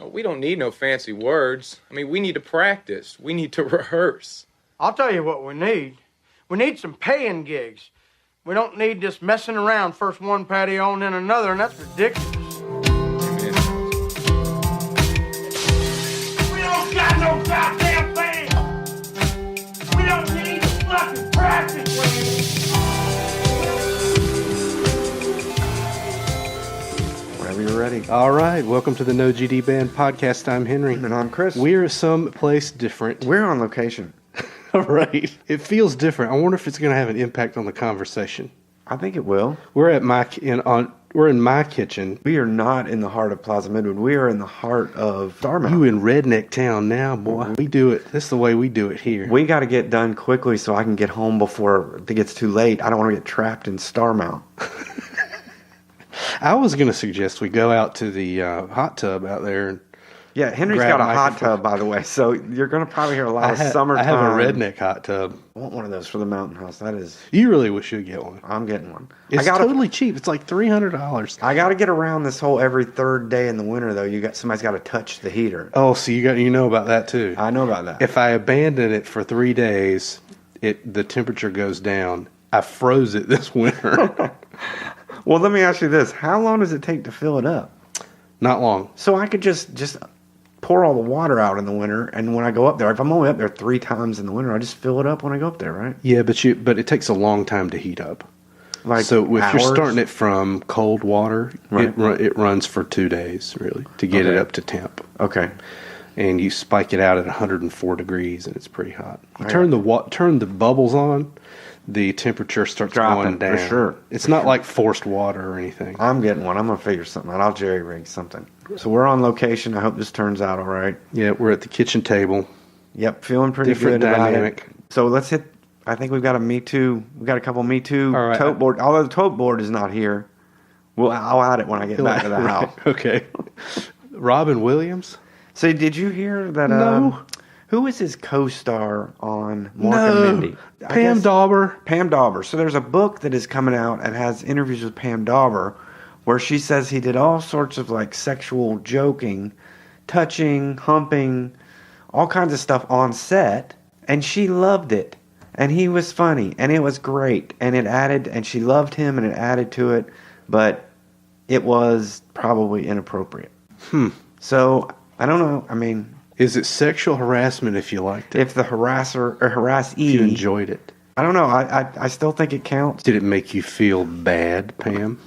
Oh, we don't need no fancy words. I mean, we need to practice. We need to rehearse. I'll tell you what we need. We need some paying gigs. We don't need this messing around, first one patio and then another, and that's ridiculous. We don't got no goddamn band. We don't need to fucking practice with it. Whenever you're ready. All right, welcome to the No GD Band podcast. I'm Henry. And I'm Chris. We're someplace different. We're on location. All right. It feels different. I wonder if it's going to have an impact on the conversation. I think it will. We're in my kitchen. We are not in the heart of Plaza Midwood. We are in the heart of Starmount. You in redneck town now, boy. We do it. This is the way we do it here. We got to get done quickly so I can get home before it gets too late. I don't want to get trapped in Starmount. I was going to suggest we go out to the hot tub out there. And yeah, Henry's got a hot tub, by the way, so you're going to probably hear a lot of summertime. I have a redneck hot tub. I want one of those for the mountain house. That is... You really wish you'd get one. I'm getting one. It's totally cheap. It's like $300. I got to get around this whole every third day in the winter, though. Somebody's got to touch the heater. Oh, so you know about that, too. I know about that. If I abandon it for 3 days, the temperature goes down. I froze it this winter. Well, let me ask you this. How long does it take to fill it up? Not long. So I could just pour all the water out in the winter, and when I go up there, if I'm only up there 3 times in the winter, I just fill it up when I go up there, right? Yeah, but it takes a long time to heat up. Like so if hours? You're starting it from cold water, right. it runs for 2 days, really, to get it up to temp. Okay. And you spike it out at 104 degrees, and it's pretty hot. You turn the bubbles on, the temperature starts dropping, going down. For sure. It's not like forced water or anything. I'm getting one. I'm going to figure something out. I'll jerry-rig something. So we're on location. I hope this turns out all right. Yeah, we're at the kitchen table. Yep, feeling pretty Different good dynamic. about it. So let's hit... I think we've got a Me Too... We've got a couple Me Too right. tote board. Although the tote board is not here. I'll add it when I get back to the house. Okay. Robin Williams? So did you hear that... No. Who is his co-star on Mork and Mindy? Pam Dauber. Pam Dauber. So there's a book that is coming out and has interviews with Pam Dauber where she says he did all sorts of like sexual joking, touching, humping, all kinds of stuff on set, and she loved it. And he was funny, and it was great, and she loved him, and it added to it, but it was probably inappropriate. So, I don't know, I mean... Is it sexual harassment if you liked it? If the harasser or harassee... If you enjoyed it? I don't know. I still think it counts. Did it make you feel bad, Pam?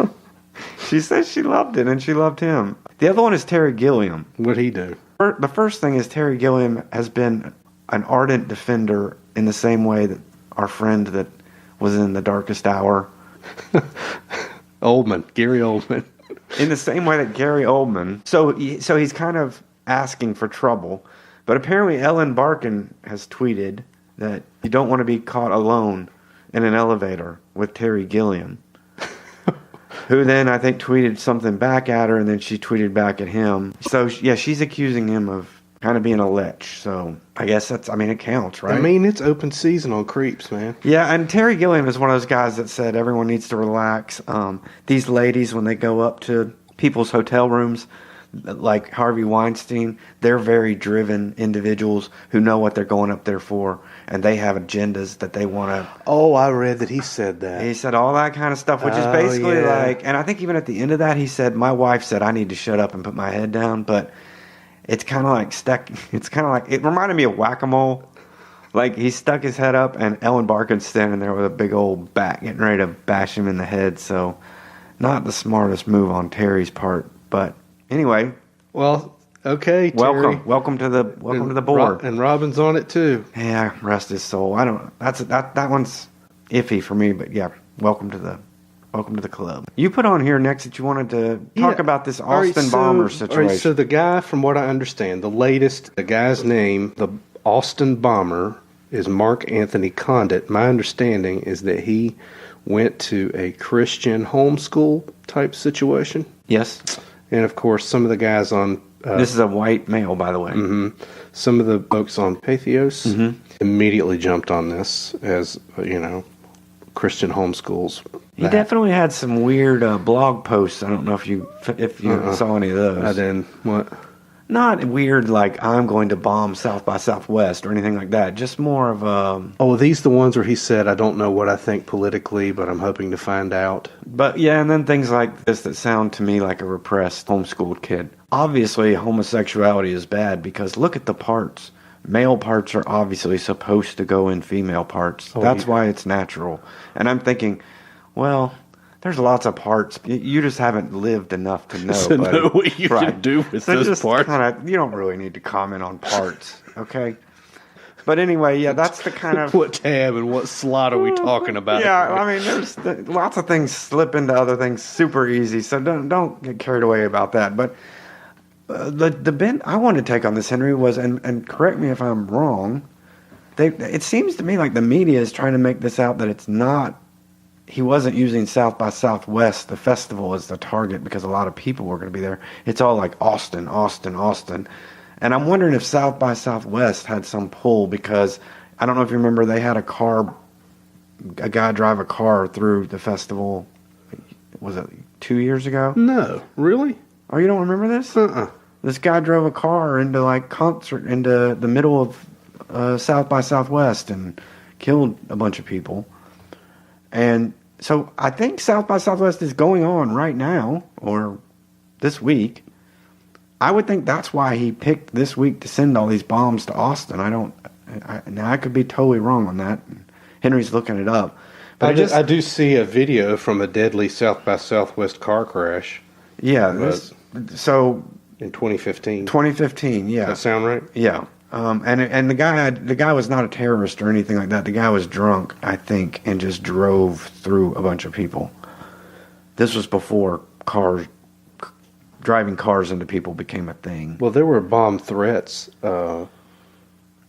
She says she loved it and she loved him. The other one is Terry Gilliam. What'd he do? The first thing is Terry Gilliam has been an ardent defender in the same way that our friend that was in The Darkest Hour. Gary Oldman. In the same way that Gary Oldman. So he's kind of... asking for trouble, but apparently Ellen Barkin has tweeted that you don't want to be caught alone in an elevator with Terry Gilliam, who then I think tweeted something back at her, and then she tweeted back at him. So yeah, she's accusing him of kind of being a lech. So I guess it counts, right? I mean, it's open season on creeps, man. Yeah, and Terry Gilliam is one of those guys that said everyone needs to relax. These ladies, when they go up to people's hotel rooms, like Harvey Weinstein, they're very driven individuals who know what they're going up there for, and they have agendas that they want to... Oh, I read that he said that. He said all that kind of stuff, which is basically like... And I think even at the end of that, he said, my wife said I need to shut up and put my head down, but it's kind of like stuck... It's kind of like... It reminded me of Whack-A-Mole. Like, he stuck his head up, and Ellen Barkin's standing there with a big old bat getting ready to bash him in the head, so not the smartest move on Terry's part, but... Anyway, well, okay, Terry. Welcome to the board. And Robin's on it too. Yeah, rest his soul. I don't. That one's iffy for me, but yeah, welcome to the club. You put on here next that you wanted to talk about this Austin bomber situation. All right, so the guy, from what I understand, the guy's name, the Austin bomber, is Mark Anthony Condit. My understanding is that he went to a Christian homeschool type situation. Yes. And, of course, some of the guys on... this is a white male, by the way. Mm-hmm. Some of the folks on Patheos immediately jumped on this as, Christian homeschools. He definitely had some weird blog posts. I don't know if you saw any of those. I didn't. What? Not weird like I'm going to bomb South by Southwest or anything like that. Just more of a... Oh, are these the ones where he said, I don't know what I think politically, but I'm hoping to find out? But yeah, and then things like this that sound to me like a repressed, homeschooled kid. Obviously, homosexuality is bad because look at the parts. Male parts are obviously supposed to go in female parts. Oh, That's yeah. why it's natural. And I'm thinking, well, there's lots of parts. You just haven't lived enough to know. To know what you Right. can do with So those just parts. you don't really need to comment on parts, okay? But anyway, yeah, that's the kind of... What tab and what slot are we talking about? Yeah, I mean, there's lots of things slip into other things super easy, so don't get carried away about that. But the bent I wanted to take on this, Henry, was, and correct me if I'm wrong, it seems to me like the media is trying to make this out that it's not, he wasn't using South by Southwest, the festival, as the target because a lot of people were going to be there. It's all like Austin, Austin, Austin. And I'm wondering if South by Southwest had some pull because, I don't know if you remember, they had a guy drive a car through the festival, was it 2 years ago? No, really? Oh, you don't remember this? This guy drove a car into into the middle of South by Southwest and killed a bunch of people. And so I think South by Southwest is going on right now, or this week. I would think that's why he picked this week to send all these bombs to Austin. Now I could be totally wrong on that. Henry's looking it up. But I do see a video from a deadly South by Southwest car crash. Yeah, so in 2015. 2015, yeah. Does that sound right? Yeah. And the guy was not a terrorist or anything like that. The guy was drunk, I think, and just drove through a bunch of people. This was before driving cars into people became a thing. Well, there were bomb threats.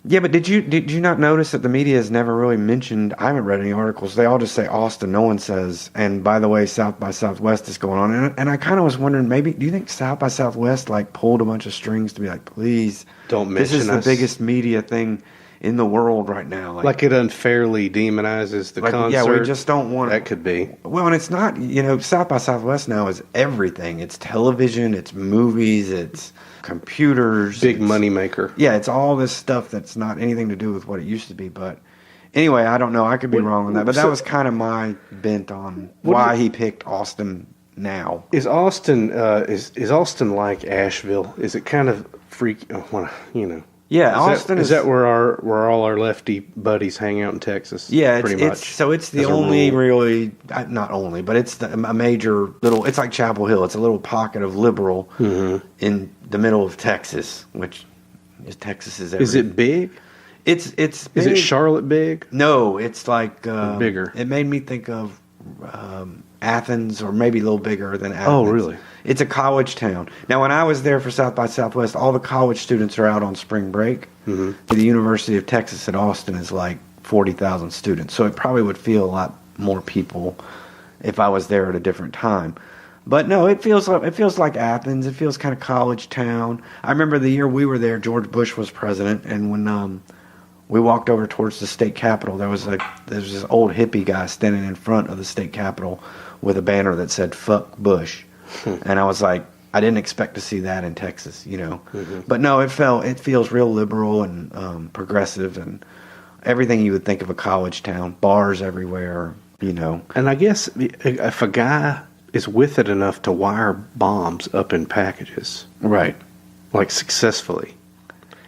Yeah, but did you not notice that the media has never really mentioned? I haven't read any articles. They all just say Austin. No one says. And by the way, South by Southwest is going on. And I kind of was wondering, maybe do you think South by Southwest like pulled a bunch of strings to be like, please, don't mention this is us. The biggest media thing in the world right now. Like it unfairly demonizes the concert. Yeah, we just don't want that. Could be. Well, and it's not. South by Southwest now is everything. It's television. It's movies. It's computers. Big money maker. Yeah, it's all this stuff that's not anything to do with what it used to be. But anyway, I don't know. I could be wrong on that. But that was kind of my bent on why he picked Austin now. Is Austin is Austin like Asheville? Is it kind of freak? Yeah, Austin is that where all our lefty buddies hang out in Texas? Yeah, pretty much. It's the only really, not only, but it's a major little. It's like Chapel Hill. It's a little pocket of liberal in the middle of Texas, which Texas is. Is it big? It's big. Is it Charlotte big? No, it's like bigger. It made me think of Athens, or maybe a little bigger than Athens. Oh, really? It's a college town. Now, when I was there for South by Southwest, all the college students are out on spring break. Mm-hmm. The University of Texas at Austin is like 40,000 students, so it probably would feel a lot more people if I was there at a different time. But no, it feels like Athens. It feels kind of college town. I remember the year we were there, George Bush was president, and when we walked over towards the state capitol, there was this old hippie guy standing in front of the state capitol with a banner that said "Fuck Bush." And I was like, I didn't expect to see that in Texas, Mm-hmm. But no, it feels real liberal and progressive and everything you would think of a college town. Bars everywhere, And I guess if a guy is with it enough to wire bombs up in packages, right, like successfully,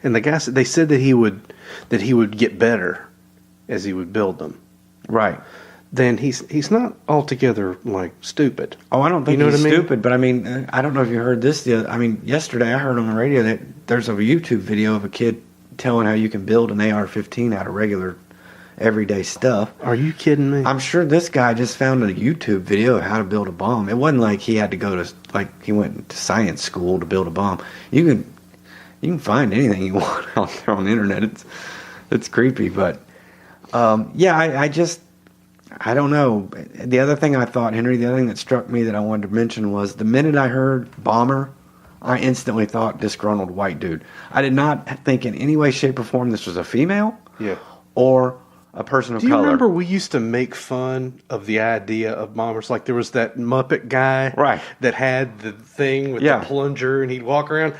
and the guy they said that he would get better as he would build them, right. Then he's not altogether like stupid. Oh, I don't think he's what I mean? stupid, but I mean, I don't know if you heard this. Yesterday I heard on the radio that there's a YouTube video of a kid telling how you can build an AR-15 out of regular, everyday stuff. Are you kidding me? I'm sure this guy just found a YouTube video of how to build a bomb. It wasn't like he had to go to he went to science school to build a bomb. You can find anything you want out there on the internet. It's creepy, but I don't know. The other thing I thought, Henry, the other thing that struck me that I wanted to mention was the minute I heard bomber, I instantly thought disgruntled white dude. I did not think in any way, shape, or form this was a female. Yeah. Or a person of Do you color. remember we used to make fun of the idea of bombers? Like there was that Muppet guy Right. that had the thing with Yeah. the plunger and he'd walk around.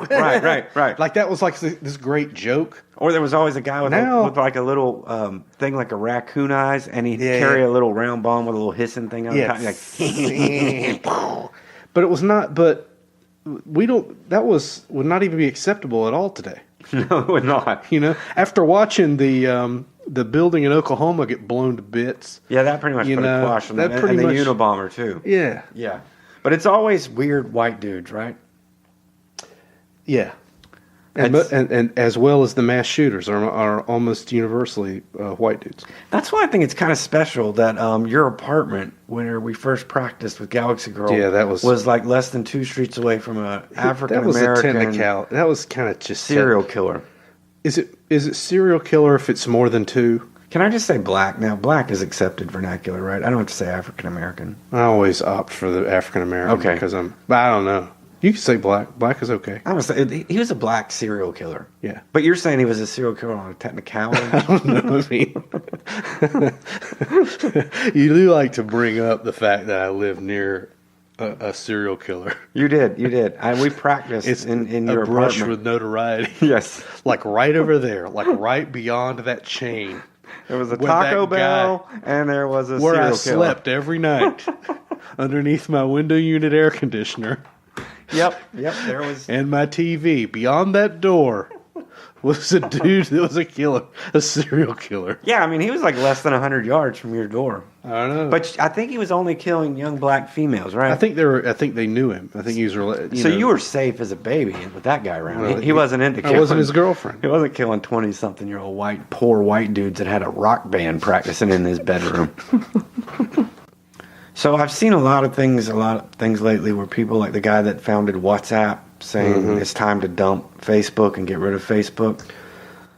Right. Like that was like this great joke. Or there was always a guy with, Now- with like a little thing like a raccoon eyes, and he'd Yeah, carry yeah. a little round bomb with a little hissing thing on the top. Like, But it was not, but we don't, that would not even be acceptable at all today. no, it would not. You know, after watching the building in Oklahoma get blown to bits. Yeah, that pretty much You put know, a quash on that that. pretty And the much- Unabomber, too. Yeah. Yeah. But it's always weird white dudes, right? Yeah. And as well as the mass shooters are almost universally white dudes. That's why I think it's kind of special that your apartment, where we first practiced with Galaxy Girl, Yeah, that was like less than 2 streets away from a African That was a American technicality. That was kind of just serial killer. Is it serial killer if it's more than 2? Can I just say black? Now, black is accepted vernacular, right? I don't have to say African American. I always opt for the African American Okay. because I don't know. You can say black. Black is okay. I was say he was a black serial killer. Yeah. But you're saying he was a serial killer on a technicality? I don't know. I mean, you do like to bring up the fact that I live near a serial killer. You did. We practiced It's in a your brush apartment. with notoriety. Yes. Like right over there, like right beyond that chain. There was a Where Taco that guy- Bell, and there was a Where serial I killer. slept every night underneath my window unit air conditioner. Yep. There was. And my TV, beyond that door, was a dude that was a killer, a serial killer. Yeah, I mean, he was like less than 100 yards from your door. I don't know. But I think he was only killing young black females, right? I think they knew him. I think he was. You were safe as a baby with that guy around. Well, He wasn't into killing. I wasn't his girlfriend. He wasn't killing 20-something-year-old poor white dudes that had a rock band practicing in his bedroom. So I've seen a lot of things lately where people like the guy that founded WhatsApp saying it's time to dump Facebook and get rid of Facebook.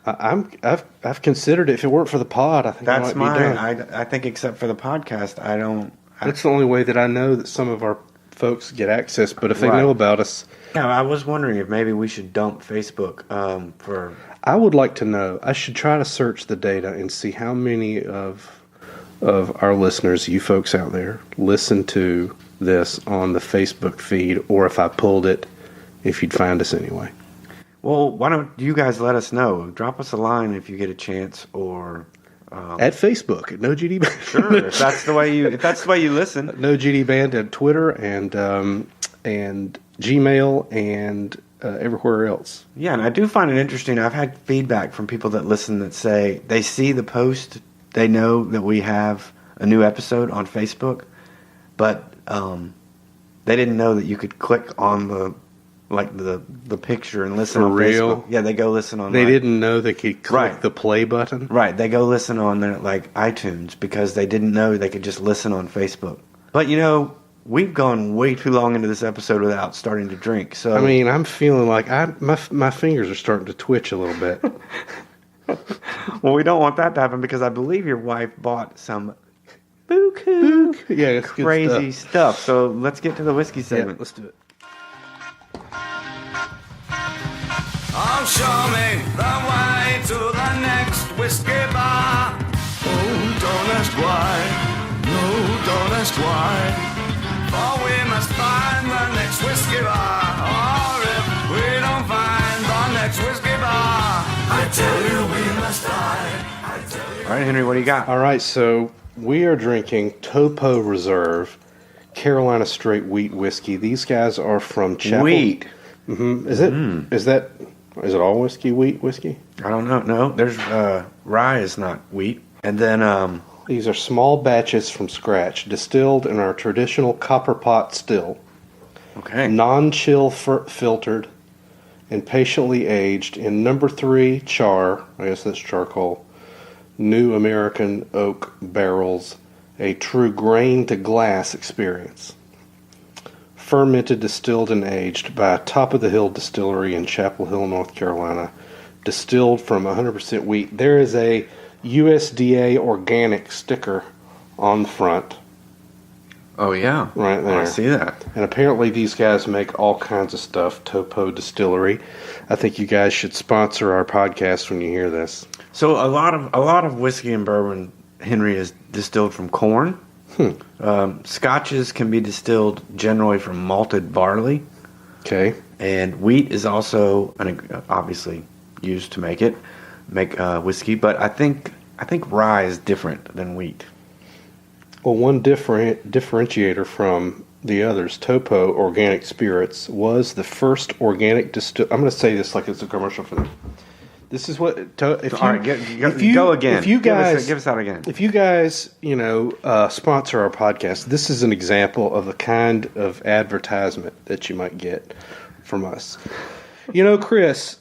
I've considered it. If it weren't for the pod, I think That's I might be done. I think except for the podcast, I don't. That's the only way that I know that some of our folks get access. But if they Right. know about us, Yeah, I was wondering if maybe we should dump Facebook for. I would like to know. I should try to search the data and see how many of our listeners, you folks out there, listen to this on the Facebook feed, or if I pulled it, if you'd find us anyway. Well, why don't you guys let us know? Drop us a line if you get a chance, or At Facebook, at No GD Band. sure if that's the way you listen. No GD Band at Twitter and Gmail and everywhere else. Yeah, and I do find it interesting. I've had feedback from people that listen that say they see the post, they know that we have a new episode on Facebook, but they didn't know that you could click on the picture and listen For on real? Facebook. Yeah, they go listen on. They didn't know they could click Right. the play button. Right, they go listen on their iTunes because they didn't know they could just listen on Facebook. But we've gone way too long into this episode without starting to drink. So I mean, I'm feeling like my fingers are starting to twitch a little bit. well, we don't want that to happen because I believe your wife bought some buku Yeah, it's good crazy stuff. So let's get to the whiskey Yeah, segment. let's do it. Oh, show me the way to the next whiskey bar. Oh, don't ask why. No, don't ask why. For we must find the next whiskey bar. Or if we don't find the next whiskey bar, I tell you we must die. I tell you. All right, Henry, what do you got? All right, so we are drinking Topo Reserve Carolina Straight Wheat Whiskey. These guys are from Chapel. Wheat. Mm-hmm. Is it all whiskey, wheat whiskey? I don't know. No, there's rye is not wheat. And then These are small batches from scratch, distilled in our traditional copper pot still, okay. non-chill filtered, and patiently aged in number 3 char, I guess that's charcoal, new American oak barrels, a true grain to glass experience. Fermented, distilled, and aged by a top-of-the-hill distillery in Chapel Hill, North Carolina. Distilled from 100% wheat. There is a USDA organic sticker on the front. Oh, yeah. Right there. I see that. And apparently these guys make all kinds of stuff. Topo Distillery. I think you guys should sponsor our podcast when you hear this. So a lot of whiskey and bourbon, Henry, is distilled from corn. Scotches can be distilled generally from malted barley. Okay. And wheat is also obviously used to make whiskey, but I think rye is different than wheat. Well, one differentiator from the others, Topo Organic Spirits, was the first organic distill. I'm going to say this like it's a commercial for them. This is what. Go again. If you guys give us that again. If you guys, sponsor our podcast, this is an example of the kind of advertisement that you might get from us. Chris,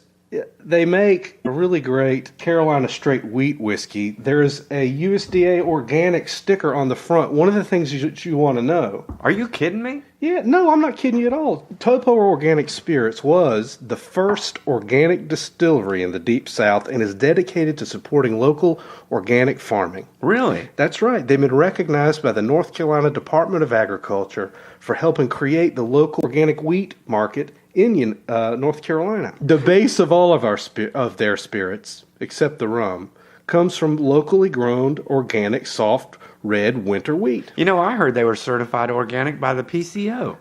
they make a really great Carolina straight wheat whiskey. There is a USDA organic sticker on the front. One of the things you want to know. Are you kidding me? Yeah, no, I'm not kidding you at all. Topo Organic Spirits was the first organic distillery in the Deep South and is dedicated to supporting local organic farming. Really? That's right. They've been recognized by the North Carolina Department of Agriculture for helping create the local organic wheat market in North Carolina. The base of all of their spirits, except the rum, comes from locally grown organic soft red winter wheat. I heard they were certified organic by the PCO.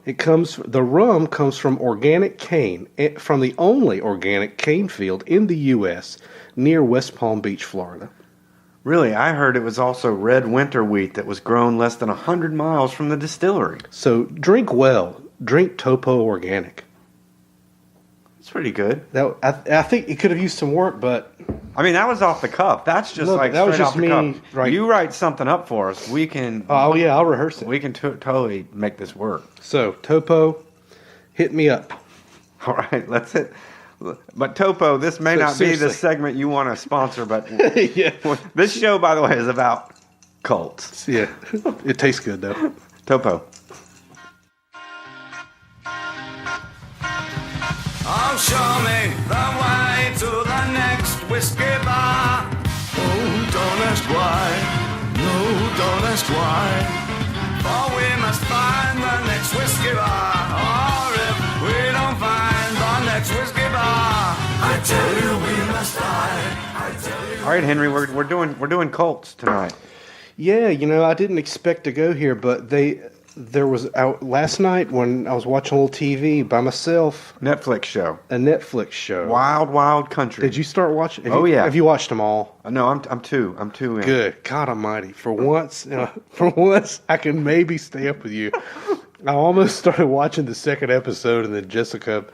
The rum comes from organic cane, from the only organic cane field in the U.S. near West Palm Beach, Florida. Really, I heard it was also red winter wheat that was grown less than 100 miles from the distillery. So drink well. Drink Topo Organic. It's pretty good. I think it could have used some work, but that was off the cuff. That's just that was just me. Cuff. Right. You write something up for us, we can. Oh yeah, I'll rehearse it. We can totally make this work. So Topo, hit me up. All right, let's hit. But Topo, this may not be the segment you want to sponsor, but yeah. This show, by the way, is about cults. Yeah, it tastes good though. Topo. Oh, show me the way to the next whiskey bar. Oh, don't ask why. No, don't ask why. For we must find the next whiskey bar. Or if we don't find the next whiskey bar, I tell you we must die. All right, Henry, we're doing cults tonight. Yeah, I didn't expect to go here, but there was out last night when I was watching a little TV by myself. Netflix show. A Netflix show. Wild, Wild Country. Did you start watching? Yeah. Have you watched them all? No, I'm two in. Good. God Almighty! For once, I can maybe stay up with you. I almost started watching the second episode, and then Jessica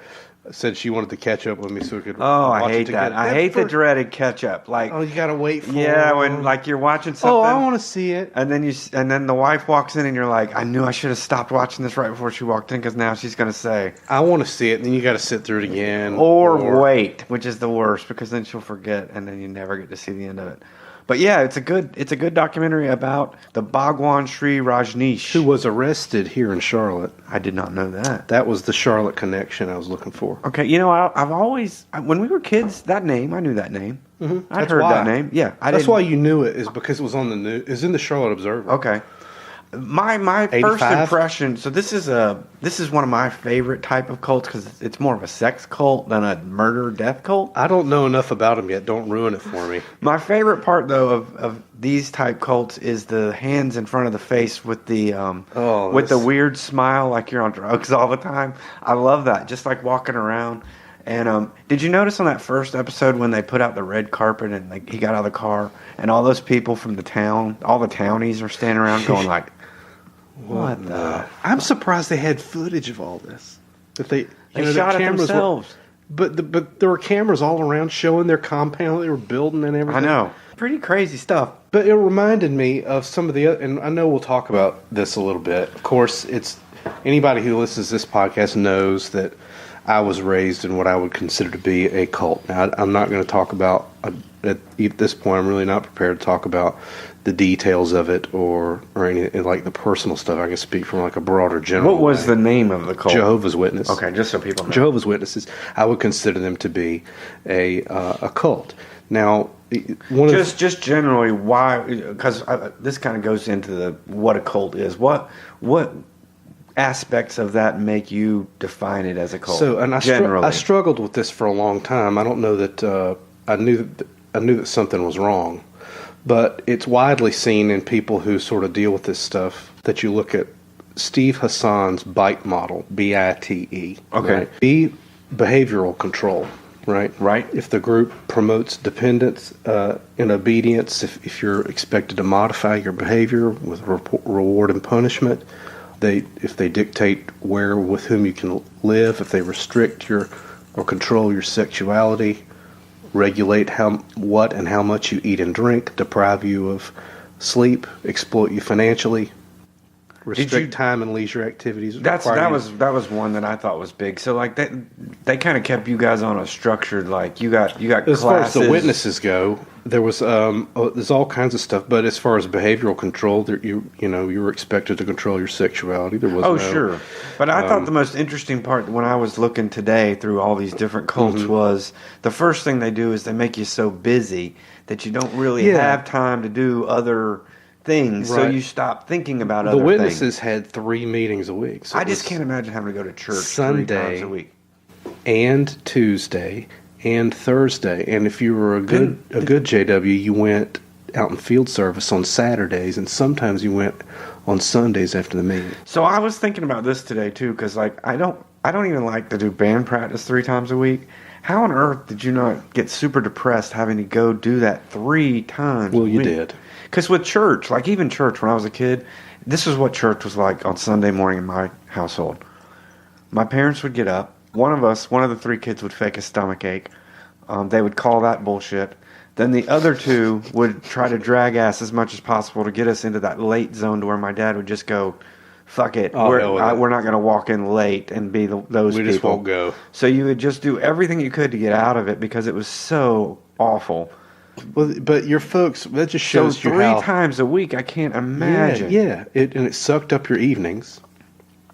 said she wanted to catch up with me so we could. I hate that. I hate the dreaded catch up. Like, you gotta wait for. Yeah, when you're watching something. Oh, I want to see it. And then the wife walks in, and you're like, I knew I should have stopped watching this right before she walked in, because now she's gonna say, I want to see it, and then you got to sit through it again, or wait, which is the worst, because then she'll forget, and then you never get to see the end of it. But yeah, it's a good documentary about the Bhagwan Sri Rajneesh, who was arrested here in Charlotte. I did not know that. That was the Charlotte connection I was looking for. Okay, I've always, when we were kids, I knew that name. Mm-hmm. I'd heard that name. Yeah, that's why you knew it, is because it was on the news. It's in the Charlotte Observer. Okay. My first impression. So this is one of my favorite type of cults, because it's more of a sex cult than a murder death cult. I don't know enough about them yet. Don't ruin it for me. My favorite part though of these type cults is the hands in front of the face with the the weird smile, like you're on drugs all the time. I love that. Just like walking around. And did you notice on that first episode when they put out the red carpet and he got out of the car and all those people from the town, all the townies are standing around going like, what the? I'm surprised they had footage of all this. That they shot it themselves. But there were cameras all around showing their compound they were building and everything. I know. Pretty crazy stuff. But it reminded me of some of the other, and I know we'll talk about this a little bit. Of course, it's anybody who listens to this podcast knows that I was raised in what I would consider to be a cult. Now, I'm not going to talk about, at this point, I'm really not prepared to talk about the details of it or anything, like the personal stuff. I can speak from like a broader general What was the name of the cult? Jehovah's Witness. Okay, just so people know. Jehovah's Witnesses, I would consider them to be a cult. Now, Just generally, why? Because this kind of goes into what a cult is. What aspects of that make you define it as a cult? So, and generally, I struggled with this for a long time. I don't know that I knew that something was wrong, but it's widely seen in people who sort of deal with this stuff that you look at Steve Hassan's BITE model, BITE. Okay. Right? B, behavioral control. Right. Right. If the group promotes dependence and obedience, if you're expected to modify your behavior with reward and punishment, if they dictate where with whom you can live, if they restrict or control your sexuality, regulate what and how much you eat and drink, deprive you of sleep, exploit you financially, restrict time and leisure activities. That was one that I thought was big. So like they kind of kept you guys on a structured, like you got as classes. Far as the witnesses go, there was there's all kinds of stuff. But as far as behavioral control, you were expected to control your sexuality. There was sure. But I thought the most interesting part when I was looking today through all these different cults was the first thing they do is they make you so busy that you don't really have time to do other things, so you stop thinking about other things. The witnesses had 3 meetings a week. So I just can't imagine having to go to church Sunday 3 times a week. And Tuesday and Thursday. And if you were a good JW, you went out in field service on Saturdays, and sometimes you went on Sundays after the meeting. So I was thinking about this today too, because like I don't even like to do band practice 3 times a week. How on earth did you not get super depressed having to go do that 3 times? Well, you did. Because with church, like even church when I was a kid, this is what church was like on Sunday morning in my household. My parents would get up. One of the 3 kids would fake a stomach ache. They would call that bullshit. Then the other 2 would try to drag ass as much as possible to get us into that late zone to where my dad would just go, fuck it. We're not going to walk in late and be those people. We just won't go. So you would just do everything you could to get out of it because it was so awful. Well, but your folks, that just shows so 3 times a week, I can't imagine. Yeah. It sucked up your evenings.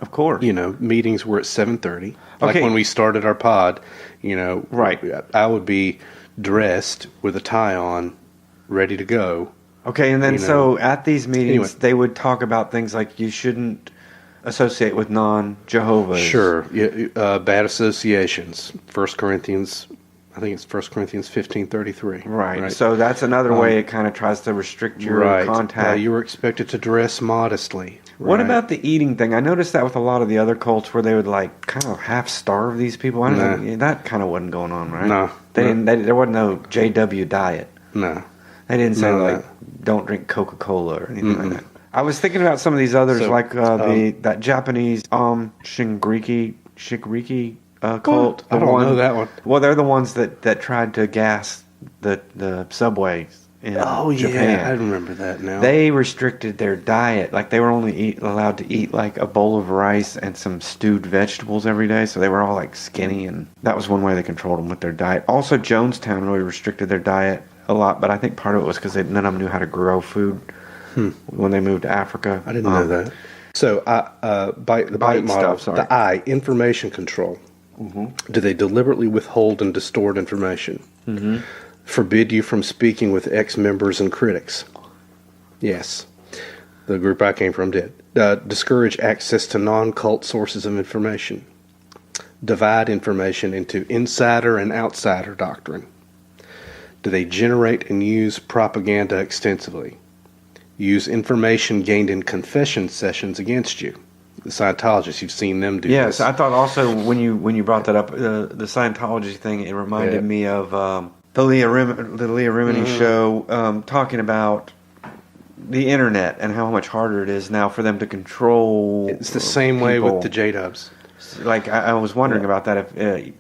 Of course. Meetings were at 7:30. Like when we started our pod, right. I would be dressed with a tie on, ready to go. Okay, and then so at these meetings, they would talk about things like you shouldn't associate with non-Jehovah's. Sure. Bad associations. 1 Corinthians 15:33. Right. So that's another way it kind of tries to restrict your contact. You were expected to dress modestly. What about the eating thing? I noticed that with a lot of the other cults where they would like kind of half starve these people. I don't know, that kind of wasn't going on, right? No. There wasn't no JW diet. No. They didn't say don't drink Coca-Cola or anything like that. I was thinking about some of these others that Japanese Shingriki cult. I don't know that one. Well, they're the ones that tried to gas the subways in Japan. I remember that now. They restricted their diet. Like they were only allowed to eat like a bowl of rice and some stewed vegetables every day. So they were all like skinny, and that was one way they controlled them with their diet. Also, Jonestown really restricted their diet a lot, but I think part of it was because none of them knew how to grow food when they moved to Africa. I didn't know that. So the BITE model, the I, information control. Mm-hmm. Do they deliberately withhold and distort information? Mm-hmm. Forbid you from speaking with ex-members and critics? Yes. The group I came from did. Discourage access to non-cult sources of information. Divide information into insider and outsider doctrine. Do they generate and use propaganda extensively? Use information gained in confession sessions against you. The Scientologists, you've seen them do this. Yes, I thought also when you brought that up, the Scientology thing, it reminded me of the Leah Remini show talking about the internet and how much harder it is now for them to control. It's the same way with the J-Dubs. Like I was wondering about that if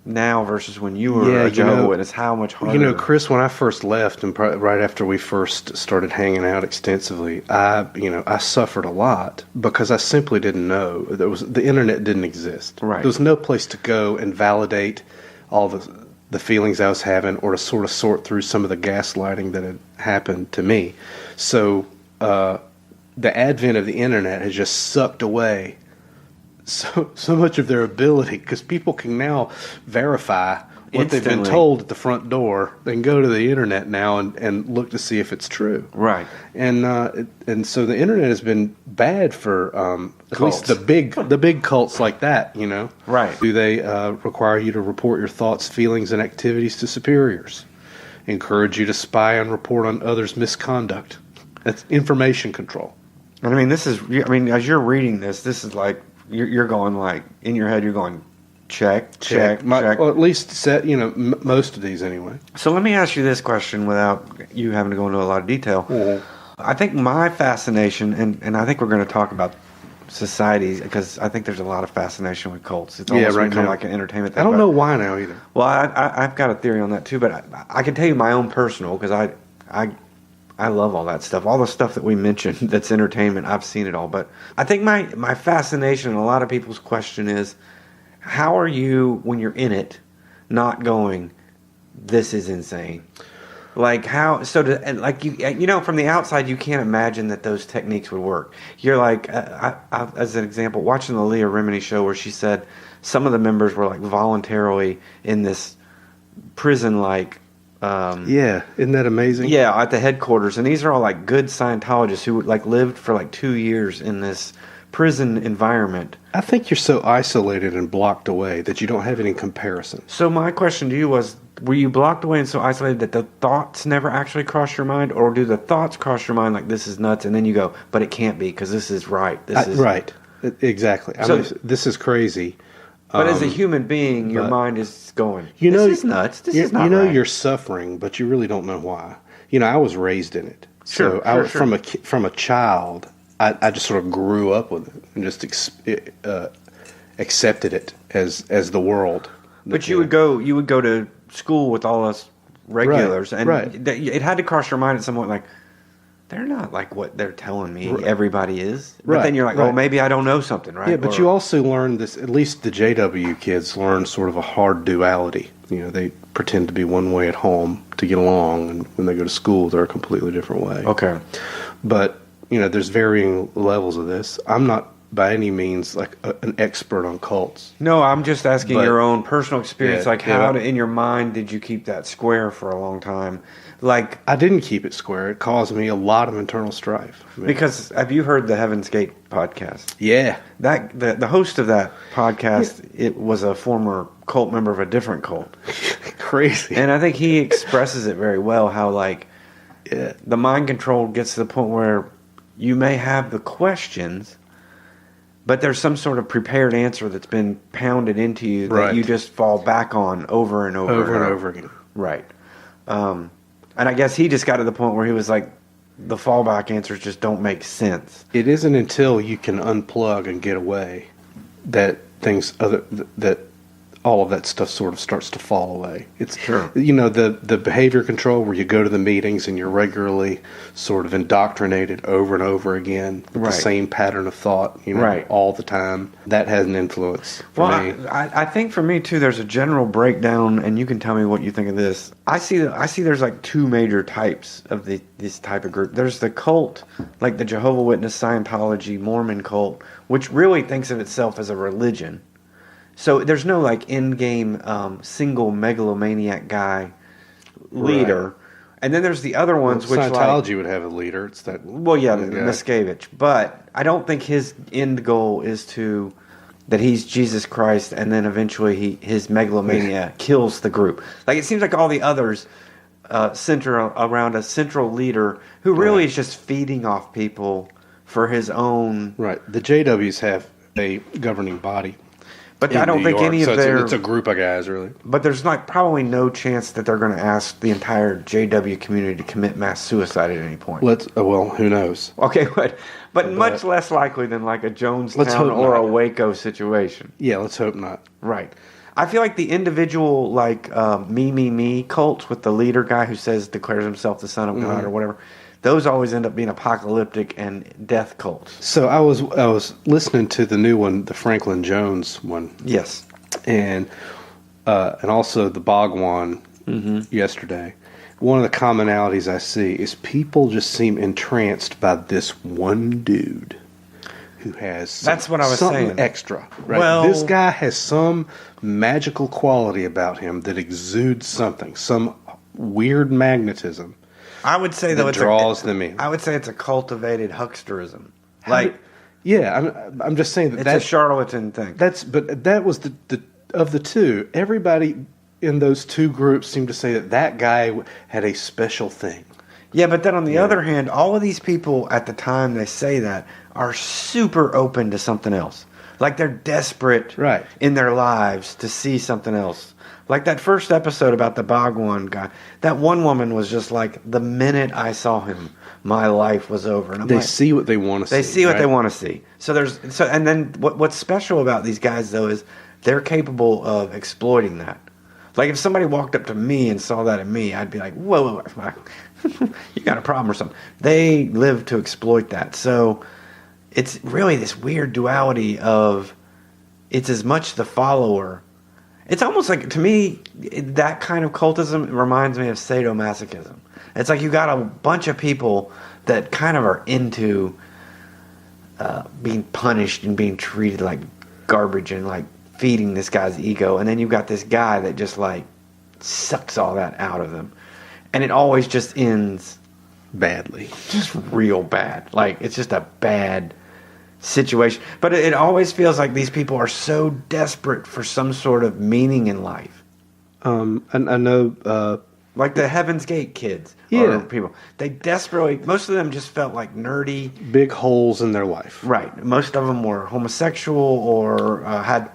now versus when you were a Jehovah's Witness, how much harder. Chris, when I first left and right after we first started hanging out extensively, I suffered a lot because I simply didn't know. The internet didn't exist. Right. There was no place to go and validate all the feelings I was having, or to sort of sort through some of the gaslighting that had happened to me. So the advent of the internet has just sucked away so much of their ability, because people can now verify what they've been Instantly. told at the front door. They can go to the internet now and look to see if it's true. Right. And so the internet has been bad for at least Cults. the big cults like that. Right. Do they require you to report your thoughts, feelings, and activities to superiors? Encourage you to spy and report on others' misconduct. That's information control. And I mean, as you're reading this is like you're going like in your head, you're going check. Well, at least set most of these anyway. So let me ask you this question without you having to go into a lot of detail. Mhm. I think my fascination, and I think we're going to talk about societies, because I think there's a lot of fascination with cults. It's almost right become now. like an entertainment thing. I don't but- know why now either. Well, I've got a theory on that too, but I can tell you my own personal, because I love all that stuff. All the stuff that we mentioned that's entertainment, I've seen it all. But I think my fascination and a lot of people's question is, how are you, when you're in it, not going, this is insane? Like how, and like from the outside, you can't imagine that those techniques would work. You're like, as an example, watching the Leah Remini show where she said some of the members were like voluntarily in this prison-like, Yeah, isn't that amazing? yeah, at the headquarters, and these are all like good Scientologists who like lived for like 2 years in this prison environment. I think you're so isolated and blocked away that you don't have any comparison. So my question to you was, were you blocked away and so isolated that the thoughts never actually crossed your mind, or do the thoughts cross your mind like this is nuts, and then you go, but it can't be because this is right. Right, exactly. So- I mean, this is crazy. But as a human being, your mind is going, You know, this is nuts. This is not You know right. you're suffering, but you really don't know why. I was raised in it. Sure, So I was sure. from a child. I just sort of grew up with it and just accepted it as the world. But you would go to school with all us regulars, and right. it had to cross your mind at some point, like, they're not like what they're telling me Right. everybody is. But Right, then you're like, right. oh, maybe I don't know something, right? Yeah, but Or- you also learn this, at least the JW kids learn sort of a hard duality. They pretend to be one way at home to get along, and when they go to school, they're a completely different way. Okay. But, there's varying levels of this. I'm not by any means like an expert on cults. No, I'm just asking But- your own personal experience. Yeah, like, yeah. how in your mind did you keep that square for a long time? Like, I didn't keep it square. It caused me a lot of internal strife. because have you heard the Heaven's Gate podcast? Yeah. That the host of that podcast, it was a former cult member of a different cult, Crazy. and I think he expresses it very well. How like Yeah. the mind control gets to the point where you may have the questions, but there's some sort of prepared answer that's been pounded into you that Right. you just fall back on over and over, Over and over again. Right. And I guess he just got to the point where he was like, the fallback answers just don't make sense. It isn't until you can unplug and get away that that all of that stuff sort of starts to fall away. It's Sure. The behavior control where you go to the meetings and you're regularly sort of indoctrinated over and over again with Right. the same pattern of thought, Right. all the time. That has an influence for Well, me. I think for me too, there's a general breakdown, and you can tell me what you think of this. I see there's like two major types of this type of group. There's the cult, like the Jehovah's Witness, Scientology, Mormon cult, which really thinks of itself as a religion. So there's no like in-game single megalomaniac guy leader. Right. And then there's the other ones, which Scientology would have a leader. It's that. well, yeah, the guy. Miscavige. But I don't think his end goal is that he's Jesus Christ, and then eventually his megalomania kills the group. Like, it seems like all the others center around a central leader who really Right. is just feeding off people for his own. Right. The JWs have a governing body. But in I don't New think York, any so of it's their. it's a group of guys, really. But there's like probably no chance that they're going to ask the entire JW community to commit mass suicide at any point. Well, who knows? Okay, but much less likely than like a Let's Jonestown hope or a not. Waco situation. Yeah, let's hope not. Right. I feel like the individual, like, me cults with the leader guy who declares himself the son of God or whatever, those always end up being apocalyptic and death cults. So I was listening to the new one, the Franklin Jones one, Yes. and also the Bhagwan yesterday. One of the commonalities I see is people just seem entranced by this one dude. who has That's what I was something saying. extra. Right? Well- This guy has some magical quality about him that exudes something, some weird magnetism I would say though that it's draws them in. I would say it's a cultivated hucksterism. Like Yeah, I'm just saying that it's a charlatan thing. but that was the of the two. Everybody in those two groups seemed to say that guy had a special thing. Yeah, but then on the other hand, all of these people at the time they say that are super open to something else. Like they're desperate Right. in their lives to see something else. Like that first episode about the Bhagwan guy. That one woman was just like, the minute I saw him, my life was over. And I'm They like, see what they want to see. they see what right? they want to see. And then what's special about these guys though is they're capable of exploiting that. Like if somebody walked up to me and saw that in me, I'd be like, whoa, you got a problem or something. They live to exploit that. So it's really this weird duality of it's as much the follower. It's almost like, to me, that kind of cultism reminds me of sadomasochism. It's like you got a bunch of people that kind of are into being punished and being treated like garbage and like feeding this guy's ego. And then you've got this guy that just like sucks all that out of them. And it always just ends badly. just real bad. Like it's just a bad situation. But it always feels like these people are so desperate for some sort of meaning in life. And I know Like the Heaven's Gate kids. Yeah. Or people. They desperately, most of them just felt like nerdy. big holes in their life. Right. Most of them were homosexual or had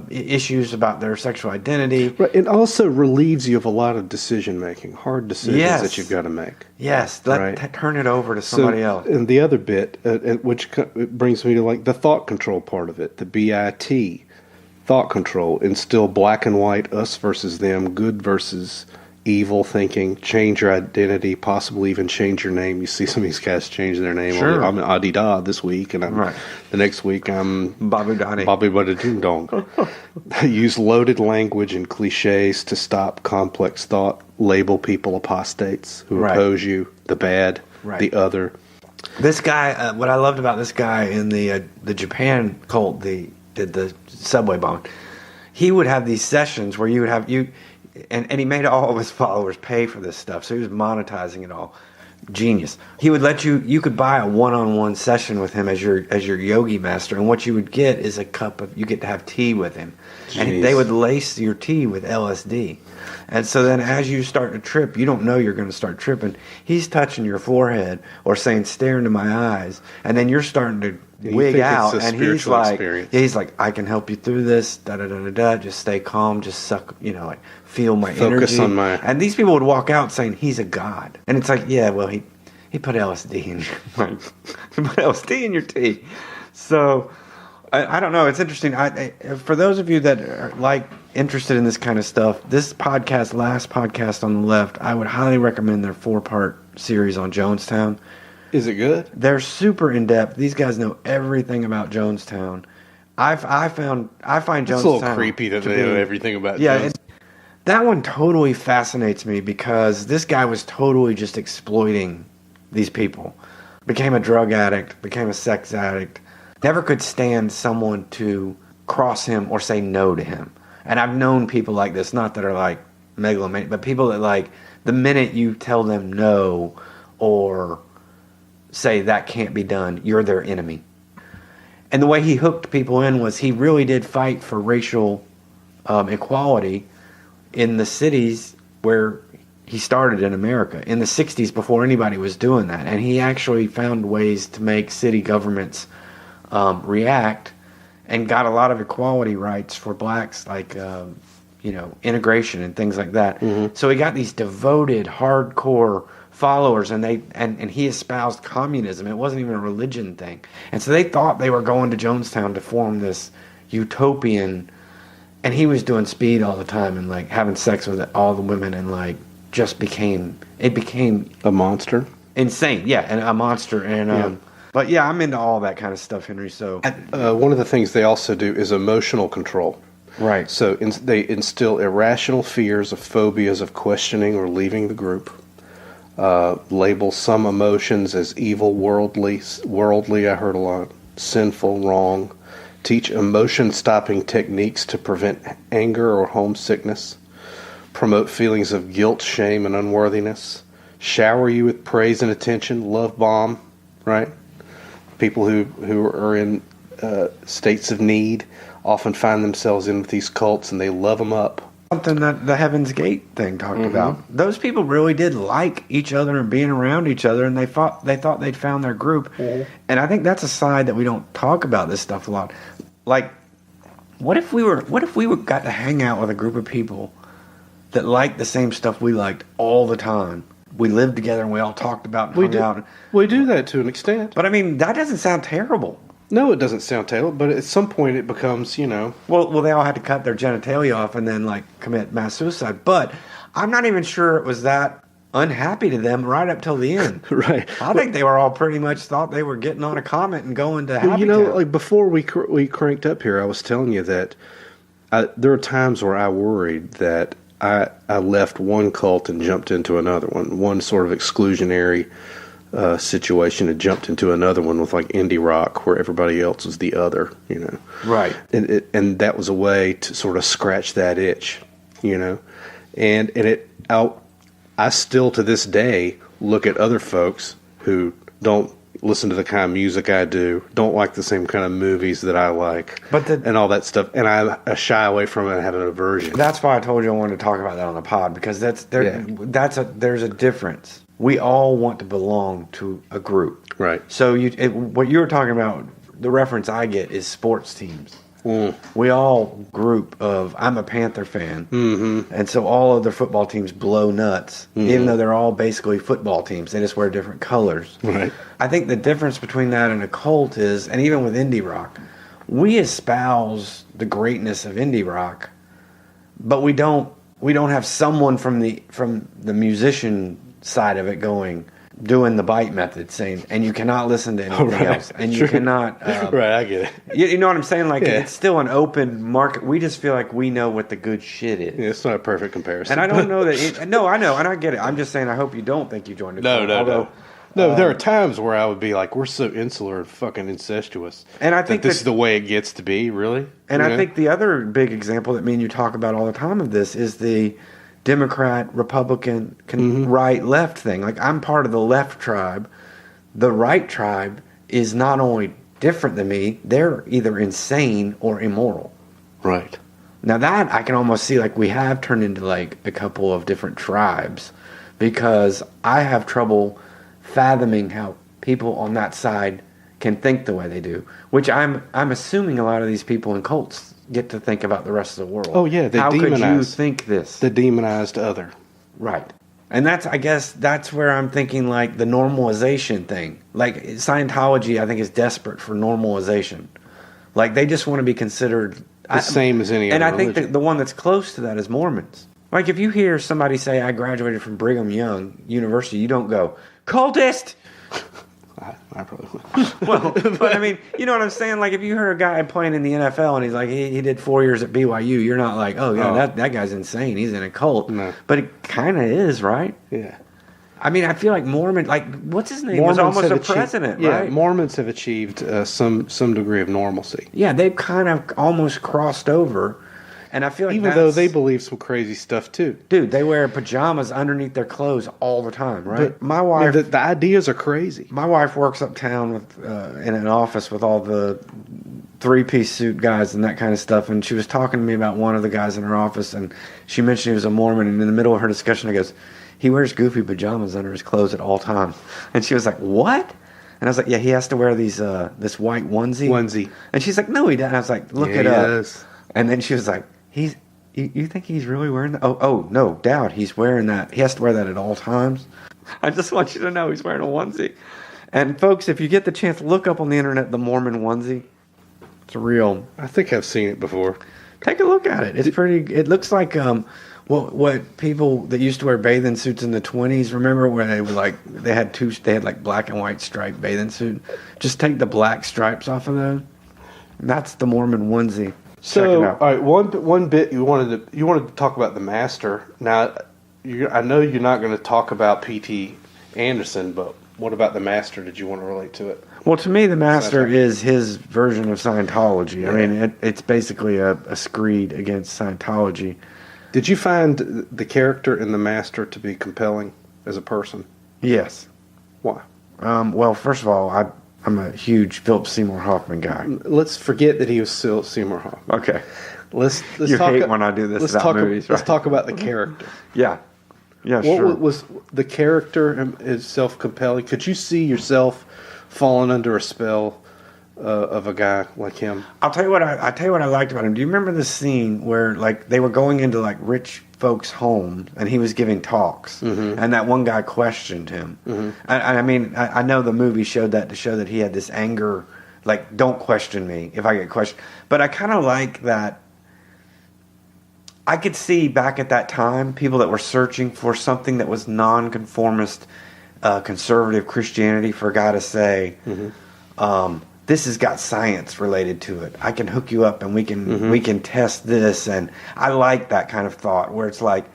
issues about their sexual identity. Right. It also relieves you of a lot of decision making, hard decisions Yes. that you've got to make. Yes. Turn it over to somebody else. And the other bit, which it brings me to like the thought control part of it, the BIT, thought control, instill black and white, us versus them, good versus evil thinking, change your identity, possibly even change your name. You see some of these guys change their name. Sure. I'm Adida this week, and the next week I'm Babu Dani. Bobby Bada Ding Dong. Use loaded language and cliches to stop complex thought. Label people apostates who oppose you, the bad, the other. This guy, what I loved about this guy in the Japan cult, did the subway bomb. He would have these sessions where you would have and he made all of his followers pay for this stuff, so he was monetizing it all. Genius. He would let you could buy a one-on-one session with him as your yogi master, and what you would get is you get to have tea with him. Jeez. And they would lace your tea with LSD. And so then as you start to trip, you don't know you're going to start tripping. He's touching your forehead or saying, stare into my eyes, and then you're starting to wig out, and he's like, I can help you through this, just stay calm, just suck, like feel my Focus energy. on my... And these people would walk out saying he's a god. And it's like, yeah, well, he put LSD in he put LSD in your tea. So I don't know. It's interesting. For those of you that are interested in this kind of stuff, this podcast, last podcast on the left, I would highly recommend their 4-part series on Jonestown. Is it good? They're super in depth. These guys know everything about Jonestown. I find Jonestown. It's a little creepy that they know everything about Jonestown. That one totally fascinates me because this guy was totally just exploiting these people. Became a drug addict, became a sex addict. Never could stand someone to cross him or say no to him. And I've known people like this, not that are like megalomaniac, but people that like the minute you tell them no or say that can't be done, you're their enemy. And the way he hooked people in was he really did fight for racial equality in the cities where he started in America in the 60s before anybody was doing that. And he actually found ways to make city governments react and got a lot of equality rights for blacks, like, integration and things like that. Mm-hmm. So he got these devoted, hardcore followers, and he espoused communism. It wasn't even a religion thing. And so they thought they were going to Jonestown to form this utopian, and he was doing speed all the time and like having sex with all the women, and like it became a monster. Insane. Yeah, and a monster. And but yeah, I'm into all that kind of stuff, Henry. So one of the things they also do is emotional control. Right. So they instill irrational fears of phobias of questioning or leaving the group. Label some emotions as evil, worldly. I heard a lot. sinful, wrong. Teach emotion-stopping techniques to prevent anger or homesickness. Promote feelings of guilt, shame, and unworthiness. Shower you with praise and attention. Love bomb, right? People who are in states of need often find themselves in with these cults, and they love them up. Something that the Heaven's Gate thing talked about. Those people really did like each other and being around each other, and they thought they'd found their group. And I think that's a side that we don't talk about this stuff a lot. Like, what if we got to hang out with a group of people that liked the same stuff we liked all the time? We lived together and we all talked about and hung out. We do that to an extent. But I mean, that doesn't sound terrible. No, it doesn't sound terrible, but at some point it becomes, Well, they all had to cut their genitalia off and then, like, commit mass suicide. But I'm not even sure it was that unhappy to them right up till the end. Right. I think they were all pretty much thought they were getting on a comet and going to Happy Town. Like before we cranked up here, I was telling you that there are times where I worried that I left one cult and jumped into another one sort of exclusionary situation, and jumped into another one with like indie rock, where everybody else was the other, Right. And that was a way to sort of scratch that itch, I still to this day look at other folks who don't listen to the kind of music I do, don't like the same kind of movies that I like, and all that stuff, and I shy away from it and have an aversion. That's why I told you I wanted to talk about that on the pod, because there's a difference. We all want to belong to a group, right? So what you were talking about, the reference I get is sports teams. We all group of, I'm a Panther fan, and so all of the football teams blow nuts, even though they're all basically football teams. They just wear different colors. Right. I think the difference between that and a cult is, and even with indie rock, we espouse the greatness of indie rock, but we don't have someone from the musician side of it doing the bite method, saying, and you cannot listen to anything else, and you cannot. Right, I get it. You know what I'm saying? Like, it's still an open market. We just feel like we know what the good shit is. Yeah, it's not a perfect comparison. And I don't know that. No, I know, and I get it. I'm just saying, I hope you don't think you joined the cult. No, there are times where I would be like, we're so insular and fucking incestuous. And I think this is the way it gets to be, really. And I think the other big example that me and you talk about all the time of this is the Democrat, Republican, right, left thing. Like, I'm part of the left tribe. The right tribe is not only different than me, they're either insane or immoral. Right. Now that I can almost see, like, we have turned into like a couple of different tribes, because I have trouble fathoming how people on that side can think the way they do, which I'm assuming a lot of these people in cults get to think about the rest of the world. Oh yeah, how could you think this? The demonized other. Right. And I guess that's where I'm thinking, like, the normalization thing. Like, Scientology, I think, is desperate for normalization. Like, they just want to be considered the same as any other religion. religion. And I think the one that's close to that is Mormons. Like, if you hear somebody say, I graduated from Brigham Young University, you don't go, cultist! I probably would. Well, but I mean, you know what I'm saying? Like, if you hear a guy playing in the NFL and he's like, he did 4 years at BYU, you're not like, oh, yeah, that guy's insane. He's in a cult. No. But it kind of is, right? Yeah. I mean, I feel like Mormon, like, what's his name? Was almost a president, right? Yeah, Mormons have achieved some degree of normalcy. Yeah, they've kind of almost crossed over. And I feel like even though they believe some crazy stuff too. Dude, they wear pajamas underneath their clothes all the time, right? But my wife... the ideas are crazy. My wife works uptown with in an office with all the three-piece suit guys and that kind of stuff, and she was talking to me about one of the guys in her office, and she mentioned he was a Mormon, and in the middle of her discussion, I goes, he wears goofy pajamas under his clothes at all times. And she was like, what? And I was like, yeah, he has to wear these this white onesie. And she's like, no, he doesn't. I was like, look it up. Does. And then she was like, you think he's really wearing that? Oh, no doubt he's wearing that. He has to wear that at all times. I just want you to know he's wearing a onesie. And folks, if you get the chance, look up on the internet the Mormon onesie. It's real. I think I've seen it before. Take a look at it. It's pretty. It looks like what people that used to wear bathing suits in the 20s. Remember where they were like they had like black and white striped bathing suit. Just take the black stripes off of those. That's the Mormon onesie. So, all right, one bit you wanted to talk about the master. Now, I know you're not going to talk about P.T. Anderson, but what about the master? Did you want to relate to it? Well, to me, the Master is his version of Scientology. Yeah. I mean, it's basically a screed against Scientology. Did you find the character in the Master to be compelling as a person? Yes. Why? Well, first of all, I'm a huge Philip Seymour Hoffman guy. Let's forget that he was still Seymour Hoffman. Okay. Let's You talk, hate when I do this let's about talk, movies, Let's right? talk about the character. Yeah. Yeah, What sure. was the character itself compelling? Could you see yourself falling under a spell of a guy like him? I'll tell you what I liked about him. Do you remember the scene where like they were going into like rich folks' homes and he was giving talks, and that one guy questioned him? I mean, I know the movie showed that to show that he had this anger, like, don't question me if I get questioned. But I kind of like that. I could see back at that time people that were searching for something that was nonconformist, conservative Christianity for a guy to say, this has got science related to it. I can hook you up and we can test this. And I like that kind of thought where it's like,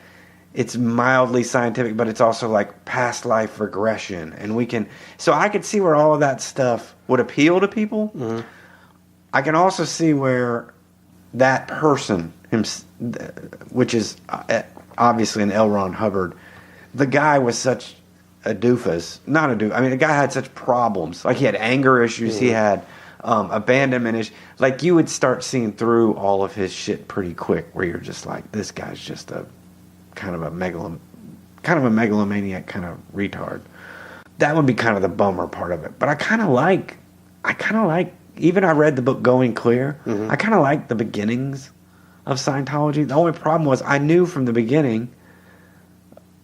it's mildly scientific, but it's also like past life regression. And we can, so I could see where all of that stuff would appeal to people. I can also see where that person, which is obviously an L. Ron Hubbard, the guy was such a doofus. Not a doofus. I mean, the guy had such problems. Like, he had anger issues. He had abandonment issues. Like, you would start seeing through all of his shit pretty quick where you're just like, this guy's just a kind of a megalomaniac kind of retard. That would be kind of the bummer part of it. But I kind of like, even I read the book Going Clear. I kind of like the beginnings of Scientology. The only problem was I knew from the beginning,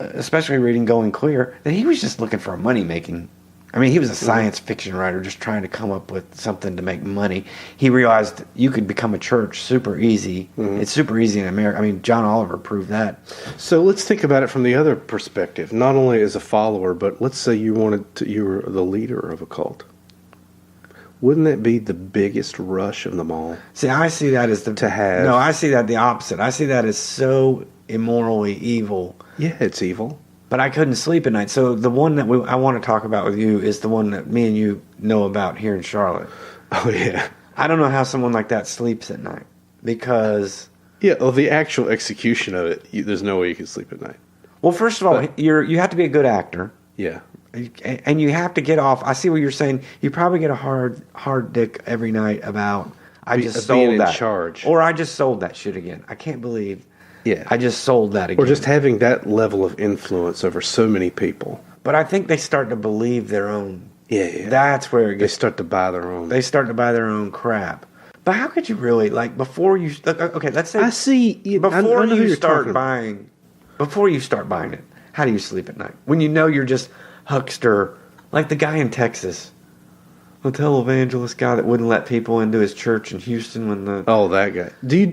especially reading Going Clear, that he was just looking for a money-making. I mean, he was a science fiction writer just trying to come up with something to make money. He realized you could become a church super easy. It's super easy in America. I mean, John Oliver proved that. So let's think about it from the other perspective. Not only as a follower, but let's say you were the leader of a cult. Wouldn't that be the biggest rush of them all? See, I see that as No, I see that the opposite. I see that as so immorally evil. Yeah, it's evil. But I couldn't sleep at night. So the one that I want to talk about with you is the one that me and you know about here in Charlotte. Oh, yeah. I don't know how someone like that sleeps at night. Because... Yeah, well, the actual execution of it, there's no way you can sleep at night. Well, first of all, you have to be a good actor. Yeah. And you have to get off. I see what you're saying. You probably get a hard dick every night about, I just sold being in that. charge. Or I just sold that shit again. I can't believe I just sold that again. Or just having that level of influence over so many people. But I think they start to believe their own. Yeah. That's where it They gets. start to buy their own. They start to buy their own crap. But how could you really, like, before you... Okay, let's say... I see... Before you start buying it, how do you sleep at night? When you know you're just huckster, like the guy in Texas, the televangelist guy that wouldn't let people into his church in Houston when the... Oh, that guy. Do you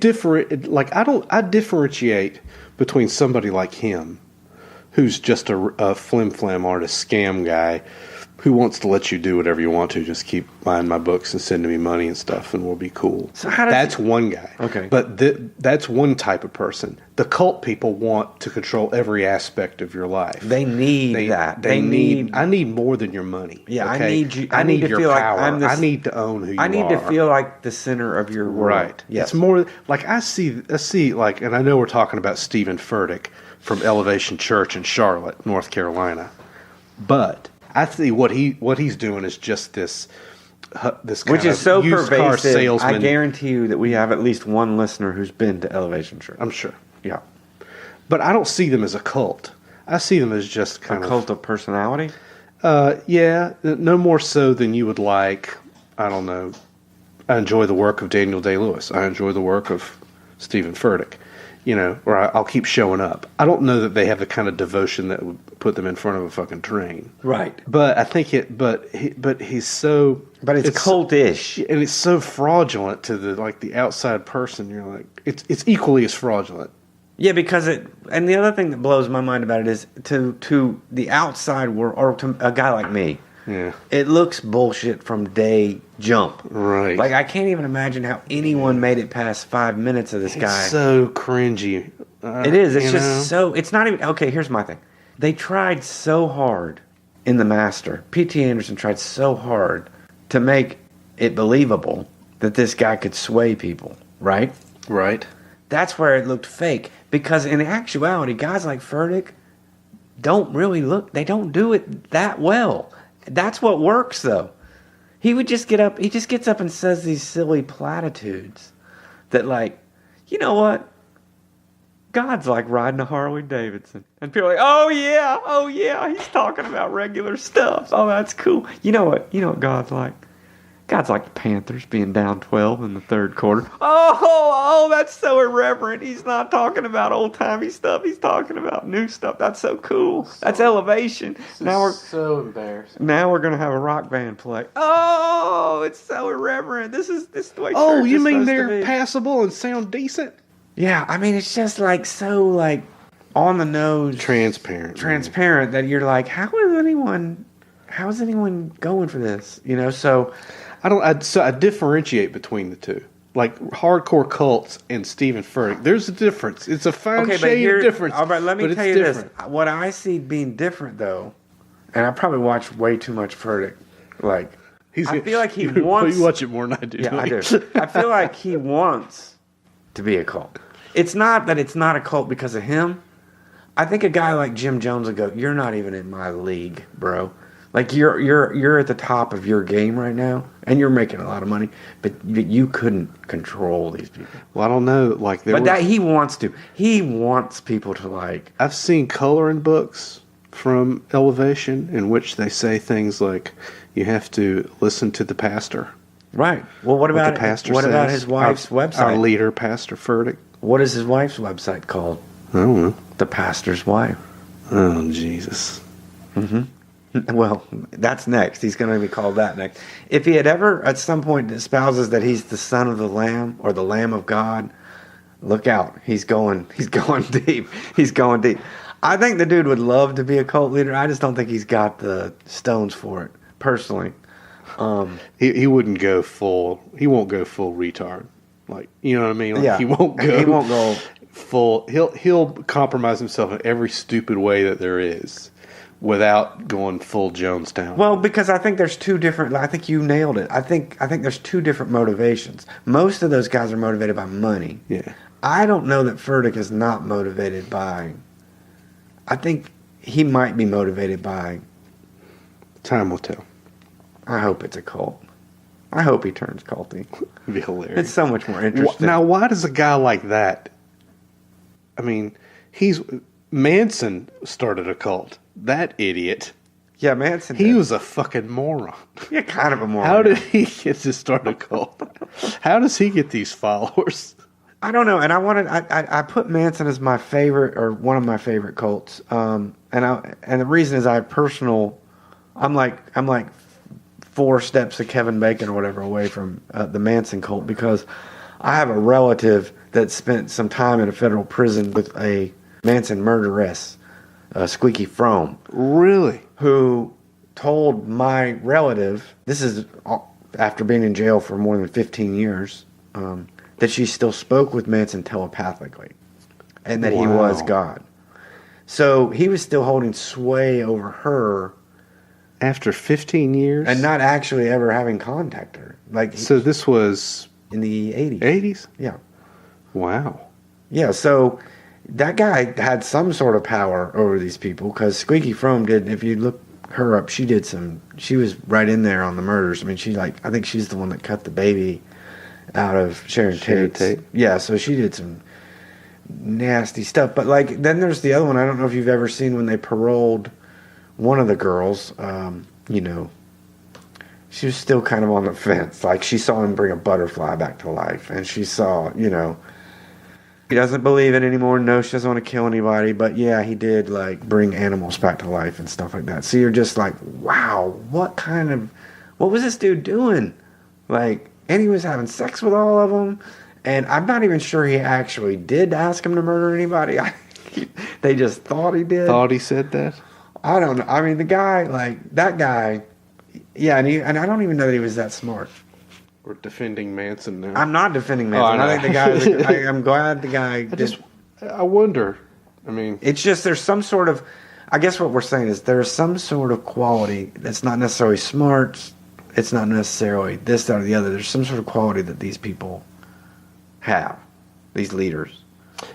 I differentiate between somebody like him, who's just a flim-flam artist, scam guy, who wants to let you do whatever you want to, just keep buying my books and sending me money and stuff, and we'll be cool. So how does that's one guy. Okay. But that's one type of person. The cult people want to control every aspect of your life. They need that. I need more than your money. Yeah, okay? I need you. I need to your feel power. like I'm this, I need to own who you are. I need to feel like the center of your world. Right. Yes. It's more like I see like, and I know we're talking about Stephen Furtick from Elevation Church in Charlotte, North Carolina, but I see what he's doing is just this kind which is so used car pervasive. salesman. I guarantee you that we have at least one listener who's been to Elevation Church. I'm sure. Yeah. But I don't see them as a cult. I see them as just kind a cult of personality? Yeah, no more so than you would like. I don't know. I enjoy the work of Daniel Day-Lewis. I enjoy the work of Stephen Furtick. Or I'll keep showing up. I don't know that they have the kind of devotion that would put them in front of a fucking train. Right. But I think he's so... But it's cultish. And it's so fraudulent to the outside person. You're like, it's equally as fraudulent. Yeah, because and the other thing that blows my mind about it is to the outside world, or to a guy like me, yeah, it looks bullshit from day jump. Right. Like, I can't even imagine how anyone made it past 5 minutes of this guy. It's so cringy. It is. It's just so... It's not even... Okay, here's my thing. They tried so hard in The Master. P.T. Anderson tried so hard to make it believable that this guy could sway people, right? Right. That's where it looked fake. Because in actuality, guys like Furtick they don't do it that well. That's what works, though. He just gets up and says these silly platitudes that, like, you know what? God's like riding a Harley Davidson. And people are like, oh yeah, he's talking about regular stuff. Oh, that's cool. You know what God's like? God's like the Panthers being down 12 in the third quarter. Oh, that's so irreverent. He's not talking about old-timey stuff. He's talking about new stuff. That's so cool. That's elevation. So embarrassing. Now we're going to have a rock band play. Oh, it's so irreverent. This is the way church Oh, you is mean supposed to they're be. passable and sound decent? Yeah, I mean, it's just like so like on the nose. Transparent. That you're like, how is anyone going for this? You know, so... I differentiate between the two. Like hardcore cults and Stephen Furtick. There's a difference. It's a fine shade of difference. All right, let me tell you different. this. What I see being different, though, and I probably watch way too much Furtick. Like, I feel like he wants... You watch it more than I do. Yeah, I do. I feel like he wants to be a cult. It's not that it's not a cult because of him. I think a guy like Jim Jones would go, "You're not even in my league, bro. Like you're at the top of your game right now, and you're making a lot of money, but you couldn't control these people." Well, I don't know. Like, that he wants to. He wants people to like. I've seen coloring books from Elevation in which they say things like, "You have to listen to the pastor." Right. Well, what about the pastor what says? about his wife's website? Our leader, Pastor Furtick. What is his wife's website called? I don't know. The Pastor's Wife. Oh, Jesus. Mm-hmm. Well, that's next. He's going to be called that next. If he had ever at some point espouses that he's the son of the Lamb or the Lamb of God, look out. He's going deep. He's going deep. I think the dude would love to be a cult leader. I just don't think he's got the stones for it, personally. He wouldn't go full. He won't go full retard. Like, you know what I mean? Like, yeah. He won't go full. He'll compromise himself in every stupid way that there is, without going full Jonestown. Well, because I think there's two different... I think you nailed it. I think there's two different motivations. Most of those guys are motivated by money. Yeah. I don't know that Furtick is not motivated by... I think he might be motivated by... Time will tell. I hope it's a cult. I hope he turns culty. It'd be hilarious. It's so much more interesting. Now, why does a guy like that... I mean, Manson started a cult. That idiot. Yeah, Manson He did. was a fucking moron. Yeah, kind of a moron. How did he get to start a cult? How does he get these followers? I don't know. And I put Manson as my favorite, or one of my favorite cults. And the reason is I'm like 4 steps of Kevin Bacon or whatever away from the Manson cult, because I have a relative that spent some time in a federal prison with a Manson murderess, Squeaky Fromm. Really? Who told my relative, this is after being in jail for more than 15 years, that she still spoke with Manson telepathically, and that he was God. So he was still holding sway over her after 15 years, and not actually ever having contact her. So this was in the 80s. 80s? Yeah. Wow. Yeah. So that guy had some sort of power over these people, because Squeaky Fromm did. If you look her up, she was right in there on the murders. I mean, I think she's the one that cut the baby out of Sharon Tate. Yeah, so she did some nasty stuff. But then there's the other one. I don't know if you've ever seen when they paroled one of the girls. She was still kind of on the fence. Like, she saw him bring a butterfly back to life, and she saw, he doesn't believe it anymore. No, she doesn't want to kill anybody. But yeah, he did bring animals back to life and stuff like that. So you're just like, wow, what was this dude doing? And he was having sex with all of them. And I'm not even sure he actually did ask him to murder anybody. They just thought he did. Thought he said that? I don't know. I mean, the guy, that guy, yeah, and I don't even know that he was that smart. We're defending Manson now. I'm not defending Manson. I think the guy. I'm glad the guy. I wonder. I mean, it's just there's some sort of. I guess what we're saying is there's some sort of quality that's not necessarily smart, it's not necessarily this, that, or the other. There's some sort of quality that these people have, these leaders.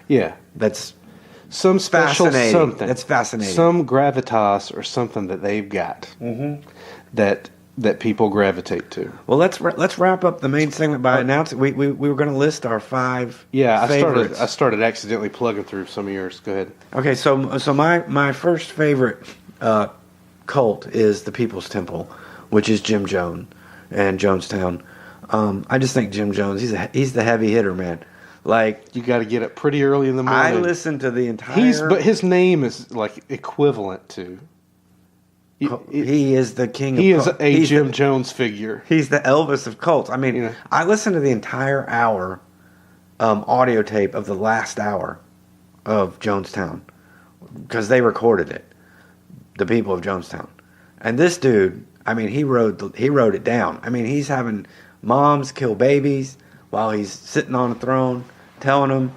Yeah. That's some special fascinating. something. That's fascinating. Some gravitas or something that they've got that people gravitate to. Well, let's wrap up the main segment by announcing we were going to list our 5 favorites. I started accidentally plugging through some of yours. Go ahead. Okay, so my first favorite cult is the People's Temple, which is Jim Jones and Jonestown. I just think Jim Jones, he's the heavy hitter, man. Like, you got to get up pretty early in the morning. I listened to the entire. But his name is like equivalent to. He is the king. He of is a Jim Jones figure. He's the Elvis of cults. I mean, Yeah. I listened to the entire hour audio tape of the last hour of Jonestown because they recorded it. The people of Jonestown, and this dude. I mean, he wrote it down. I mean, he's having moms kill babies while he's sitting on a throne, telling them,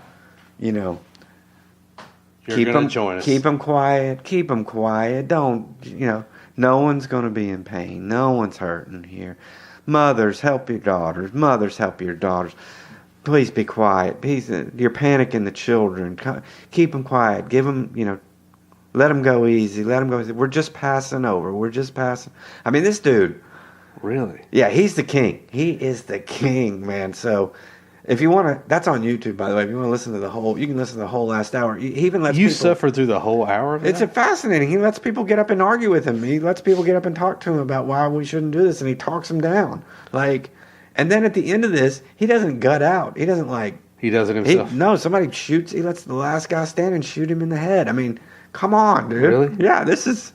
you know, You're going to join us. Keep them quiet. Keep them quiet. Don't, you know, no one's going to be in pain. No one's hurting here. Mothers, help your daughters. Mothers, help your daughters. Please be quiet. Please, you're panicking the children. Keep them quiet. Give them, you know, let them go easy. Let them go easy. We're just passing over. We're just passing. I mean, this dude. Really? Yeah, he's the king. He is the king, man. So, if you want to, that's on YouTube, by the way. If you want to listen to the whole, you can listen to the whole last hour. He even lets You people, suffered through the whole hour of It's that? fascinating. He lets people get up and argue with him. He lets people get up and talk to him about why we shouldn't do this, and he talks them down. Like, and then at the end of this, he doesn't gut out. He doesn't like. He does it himself. No, somebody shoots. He lets the last guy stand and shoot him in the head. I mean, come on, dude. Really? Yeah, this is.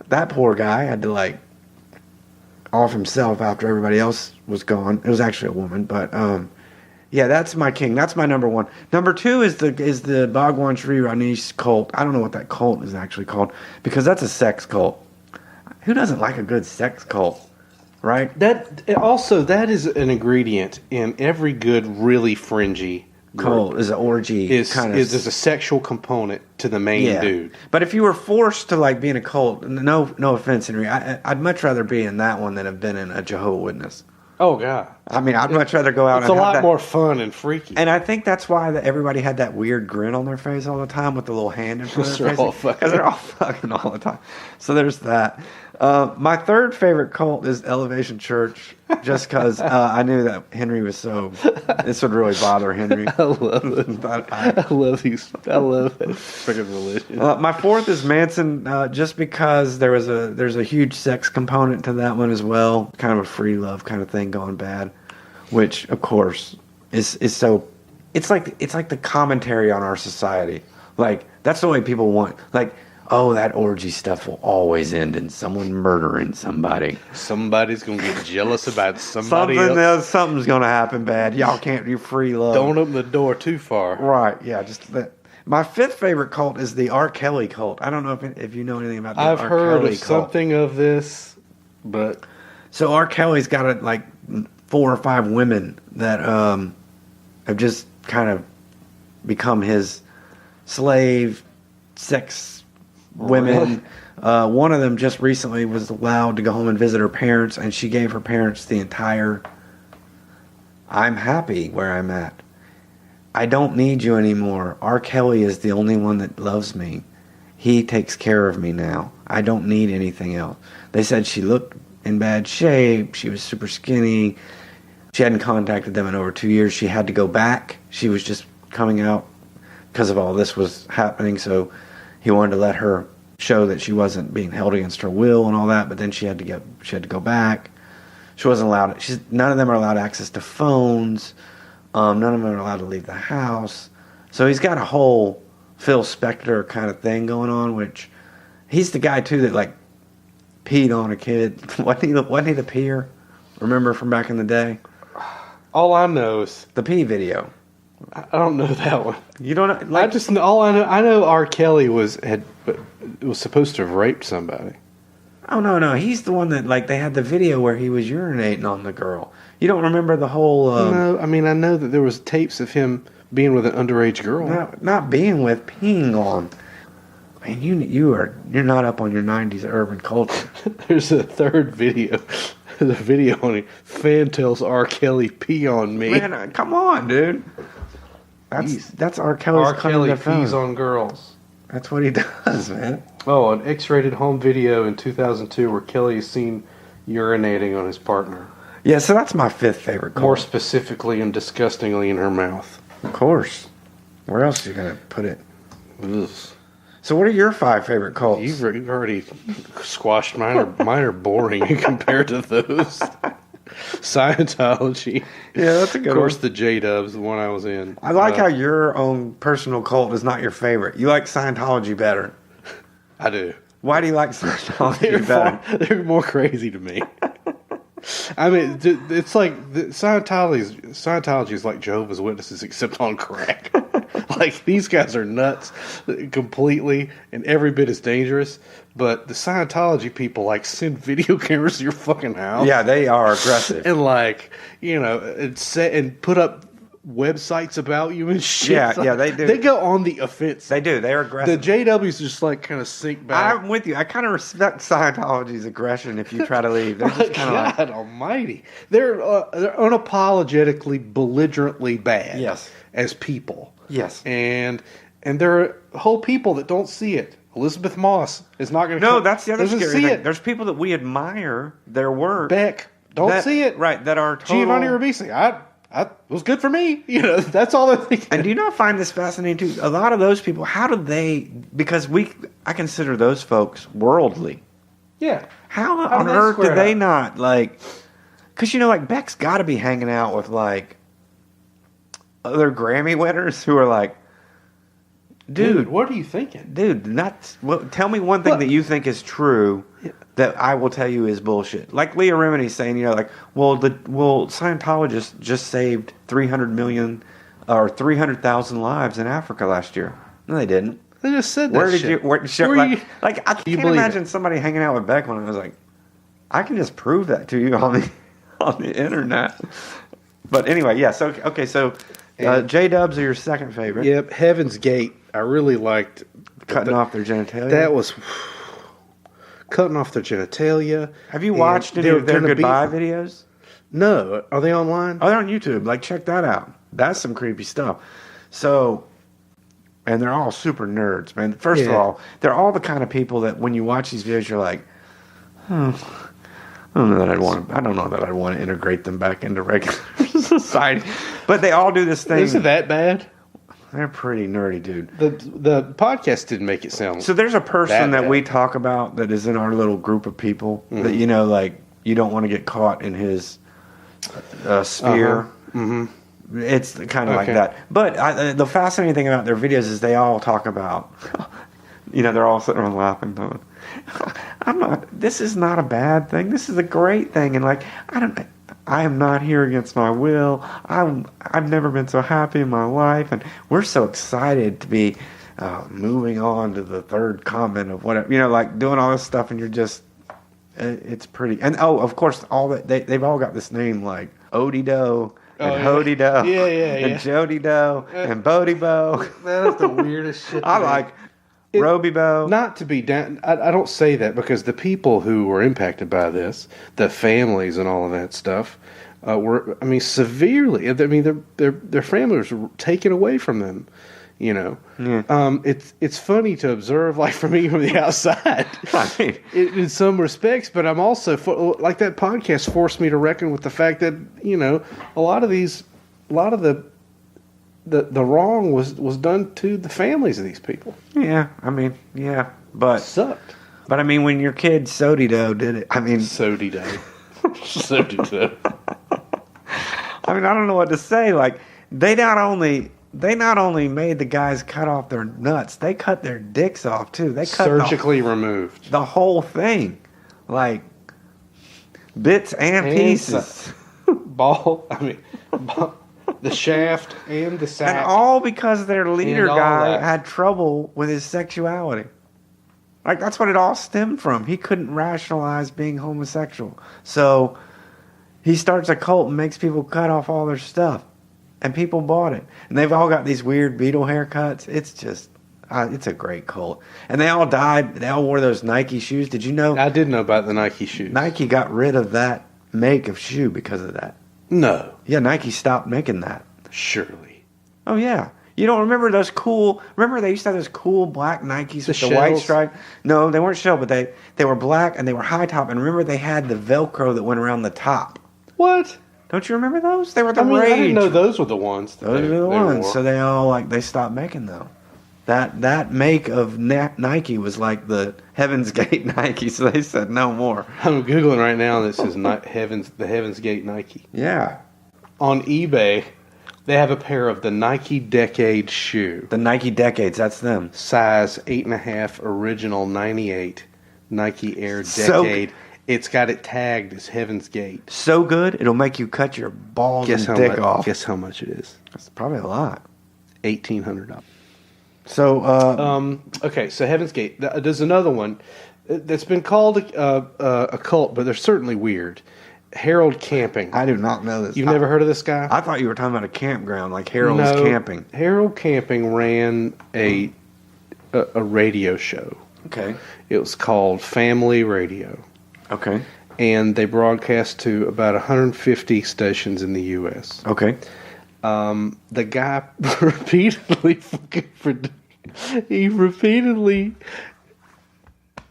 That poor guy had to like off himself after everybody else was gone. It was actually a woman, but yeah, that's my king. That's my number 1. Number 2 is the Bhagwan Sri Rajneesh cult. I don't know what that cult is actually called because that's a sex cult. Who doesn't like a good sex cult, right? That is an ingredient in every good, really fringy Cult is an orgy. There's a sexual component to the main dude. But if you were forced to like be in a cult, no offense, Henry, I'd much rather be in that one than have been in a Jehovah's Witness. Oh God! I mean, I'd much rather go out. It's and a have lot more fun and freaky. And I think that's why everybody had that weird grin on their face all the time with the little hand in front of their face. Because they're all fucking all the time. So there's that. My third favorite cult is Elevation Church, just because I knew that Henry was so. This would really bother Henry. I love it. I love that freaking religion. My fourth is Manson, just because there's a huge sex component to that one as well, kind of a free love kind of thing going bad, which of course is so. It's like the commentary on our society. Like that's the way people want. Like, oh, that orgy stuff will always end in someone murdering somebody. Somebody's gonna get jealous about somebody else. Something's gonna happen bad. Y'all can't do free love. Don't open the door too far. Right? Yeah. Just that. My fifth favorite cult is the R. Kelly cult. I don't know if you know anything about the R. Kelly cult. I've heard of something of this, but so R. Kelly's got like 4 or 5 women that have just kind of become his slave sex women. Really? One of them just recently was allowed to go home and visit her parents, and she gave her parents the entire "I'm happy where I'm at. I don't need you anymore. R. Kelly is the only one that loves me. He takes care of me now. I don't need anything else." They said she looked in bad shape. She was super skinny. She hadn't contacted them in over 2 years. She had to go back. She was just coming out because of all this was happening. So he wanted to let her show that she wasn't being held against her will and all that. But then she had to go back. She wasn't allowed. None of them are allowed access to phones. None of them are allowed to leave the house. So he's got a whole Phil Spector kind of thing going on, which he's the guy too that like peed on a kid. Wasn't he the peer? Remember from back in the day? all I know is The pee video. I don't know that one. You don't know? I Like, just all I know R. Kelly was supposed to have raped somebody. oh no, he's the one that like they had the video where he was urinating on the girl. You don't remember the whole? No, I mean I know that there was tapes of him being with an underage girl. Not being with, peeing on. Man, you're not up on your '90s urban culture. There's a third video the video on it. Fan tells R. Kelly pee on me. Man, come on, dude. That's R. Kelly's R. claim Kelly to fame. pees on girls. That's what he does, man. Oh, an X-rated home video in 2002 where Kelly is seen urinating on his partner. Yeah, so that's my fifth favorite cult. More specifically and disgustingly in her mouth. Of course. Where else are you going to put it? Ugh. So what are your 5 favorite cults? You've already squashed mine. Mine are boring compared to those. Scientology. Yeah, that's a good one. Of course, the J-Dubs, the one I was in. I like how your own personal cult is not your favorite. You like Scientology better. I do. Why do you like Scientology better? They're more crazy to me. I mean, it's like Scientology is like Jehovah's Witnesses, except on crack. Like, these guys are nuts completely and every bit as dangerous. But the Scientology people, like, send video cameras to your fucking house. Yeah, they are aggressive. And, like, and put up websites about you and shit. Yeah, they do. They go on the offense. They do. They're aggressive. The JWs just, like, kind of sink back. I'm with you. I kind of respect Scientology's aggression if you try to leave. They're just kind of God almighty. They're unapologetically, belligerently bad. Yes. As people. Yes. And there are whole people that don't see it. Elizabeth Moss is not going to. No, that's the other doesn't scary see thing. it. There's people that we admire their work. Beck don't see it. Right, that are total... Giovanni Ribisi. I was good for me. You know, that's all they're thinking. And do you not find this fascinating too? A lot of those people, how do they? Because I consider those folks worldly. Yeah. How do on they earth square did it they up? not like? Because like Beck's got to be hanging out with like other Grammy winners who are like, dude, what are you thinking? dude, tell me one thing What? that you think is true that I will tell you is bullshit. Like Leah Remini's saying, well, Scientologists just saved 300 million or 300,000 lives in Africa last year. No, they didn't. They just said that. Where did shit. you? I can't believe imagine somebody hanging out with Beck when I was like, I can just prove that to you on the internet. But anyway, yeah. So okay, so J-Dubs are your second favorite. Yep. Heaven's Gate. I really liked Cutting off their genitalia. That was cutting off their genitalia. Have you watched any of their goodbye videos? No. Are they online? Oh, they're on YouTube. Like, check that out. That's some creepy stuff. So, and they're all super nerds, man. First of all, they're all the kind of people that when you watch these videos, you're like, I don't know that I'd want to integrate them back into regular society. But they all do this thing. Is it that bad? They're pretty nerdy, dude. The podcast didn't make it sound so there's a person that bad. we talk about that is in our little group of people that like you don't want to get caught in his sphere. Mm-hmm. It's kind of like that. But the fascinating thing about their videos is they all talk about, they're all sitting around laughing. This is not a bad thing. This is a great thing. And like, I am not here against my will. I've never been so happy in my life. And we're so excited to be moving on to the third comment of whatever, like doing all this stuff. And you're just, it's pretty. And of course, all that they've all got this name like Odie Doe. And Hody Do, and Jody Do, and Bodie Bo. That's the weirdest shit. I like Roby Bo. Not to be down. I don't say that because the people who were impacted by this, the families and all of that stuff, were severely. Their families were taken away from them. Yeah. It's funny to observe, like for me from the outside, in some respects. But I'm also like that podcast forced me to reckon with the fact that a lot of the wrong was done to the families of these people. Yeah, but it sucked. But when your kid Sodido did it, Sodido. Sodido. I don't know what to say. Like they not only made the guys cut off their nuts, they cut their dicks off too. They cut surgically removed the whole thing, like bits and pieces. The shaft and the sack, and all because their leader guy that. had trouble with his sexuality. Like that's what it all stemmed from. He couldn't rationalize being homosexual, so he starts a cult and makes people cut off all their stuff. And people bought it. And they've all got these weird Beatle haircuts. It's just, it's a great cult. And they all died. They all wore those Nike shoes. Did you know? I did know about the Nike shoes. Nike got rid of that make of shoe because of that. No. Yeah, Nike stopped making that. Surely. Oh, yeah. You don't remember those cool... Remember they used to have those cool black Nikes with the shells? white stripe? No, they weren't shell, but they were black and they were high top. And remember they had the Velcro that went around the top. What? Don't you remember those? They were the I rage. didn't know those were the ones. Those are the ones. So they all they stopped making them. That make of Nike was like the Heaven's Gate Nike, so they said no more. I'm Googling right now and it says the Heaven's Gate Nike. Yeah. On eBay, they have a pair of the Nike Decade shoe. The Nike Decades, that's them. Size 8.5, original 98, Nike Air So- Decade. It's got it tagged as Heaven's Gate. So good, it'll make you cut your balls and dick off. Guess how much it is? That's probably a lot. $1,800. So, Okay, so Heaven's Gate. There's another one that's been called a cult, but they're certainly weird. Harold Camping. I do not know this. You've never heard of this guy? I thought you were talking about a campground, like Harold's Camping. Harold Camping ran a radio show. Okay. It was called Family Radio. Okay. And they broadcast to about 150 stations in the U.S. Okay. The guy repeatedly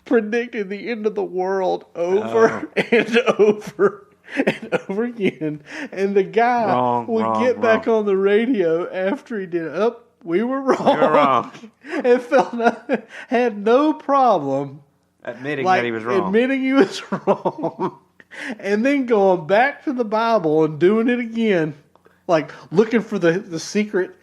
predicted the end of the world over and over and over again. And the guy would get back on the radio after he did it. We were wrong. You were wrong. And had no problem Admitting that he was wrong. Admitting he was wrong. And then going back to the Bible and doing it again. Like looking for the secret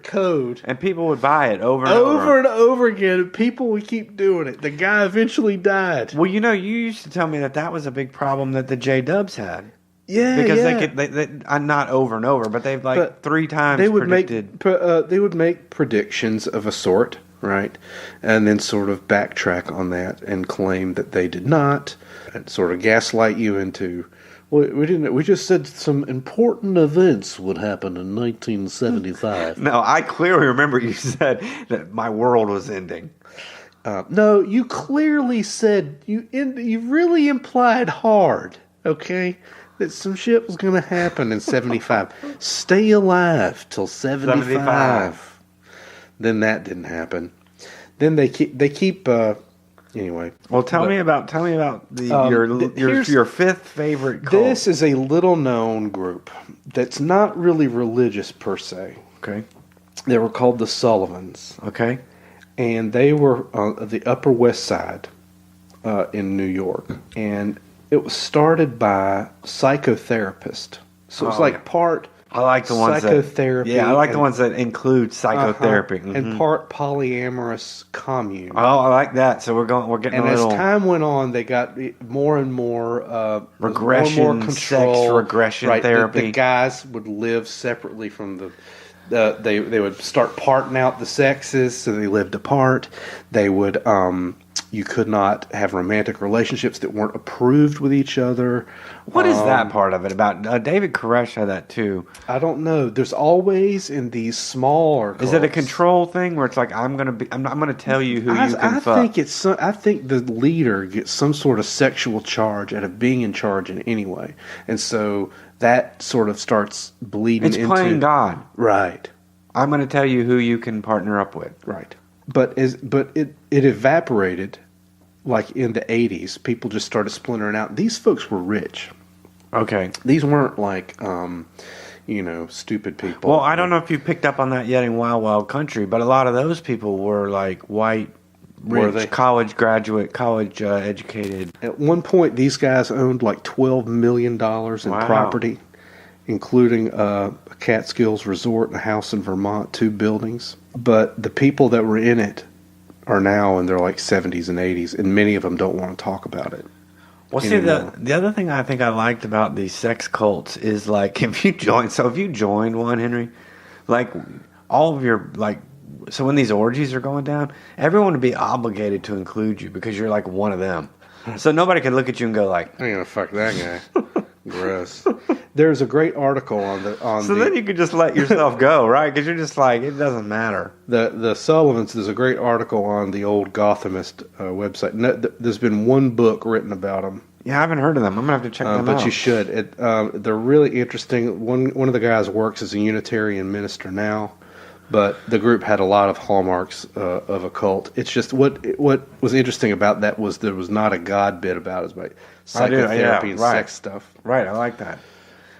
code. And people would buy it over and over again. And people would keep doing it. The guy eventually died. Well, you used to tell me that was a big problem that the J-Dubs had. Yeah, because they not over and over, but they've but 3 times predicted. They would make predictions of a sort, right, and then sort of backtrack on that and claim that they did not, and sort of gaslight you into. Well, we didn't. We just said some important events would happen in 1975. No, I clearly remember you said that my world was ending. No, you clearly said you really implied hard. Okay. That some shit was going to happen in 75. Stay alive till 75. Then that didn't happen. Then they keep anyway. Well, tell me about your 5th favorite cult. This is a little known group that's not really religious per se. Okay. They were called the Sullivans. Okay. And they were on the Upper West Side in New York. And it was started by psychotherapists. So it's part I like the ones psychotherapy. I like the ones that include psychotherapy. And part polyamorous commune. Oh, I like that. So we're getting and a little... as time went on, they got more and more regression, more control. Sex regression therapy. The guys would live separately from they would start parting out the sexes, so they lived apart. They would you could not have romantic relationships that weren't approved with each other. What is that part of it about? David Koresh had that too. I don't know. There's always in these smaller cults. Is it a control thing where it's like I'm gonna tell you who you can fuck? I think the leader gets some sort of sexual charge out of being in charge in any way, and so that sort of starts bleeding. It's playing God, right? I'm gonna tell you who you can partner up with, right? But it evaporated, like in the 80s. People just started splintering out. These folks were rich. Okay. These weren't like, stupid people. Well, I don't know if you picked up on that yet in Wild Wild Country, but a lot of those people were like white, rich, college graduate, college educated. At one point, these guys owned like $12 million in property, including a Catskills resort and a house in Vermont, 2 buildings. But the people that were in it are now in their like 70s and 80s, and many of them don't want to talk about it. Well, see, the other thing I think I liked about these sex cults is like if you joined one, Henry, like all of your so when these orgies are going down, everyone would be obligated to include you because you're like one of them. So nobody could look at you and go like, I ain't gonna fuck that guy. Gross. There's a great article So then you could just let yourself go, right? Because you're just like, it doesn't matter. The Sullivans, there's a great article on the old Gothamist website. No, there's been one book written about them. Yeah, I haven't heard of them. I'm gonna have to check them but out. you should. They're really interesting. One of the guys works as a Unitarian minister now, but the group had a lot of hallmarks of a cult. It's just what was interesting about that was there was not a God bit about it. It was like psychotherapy and sex stuff. Right, I like that.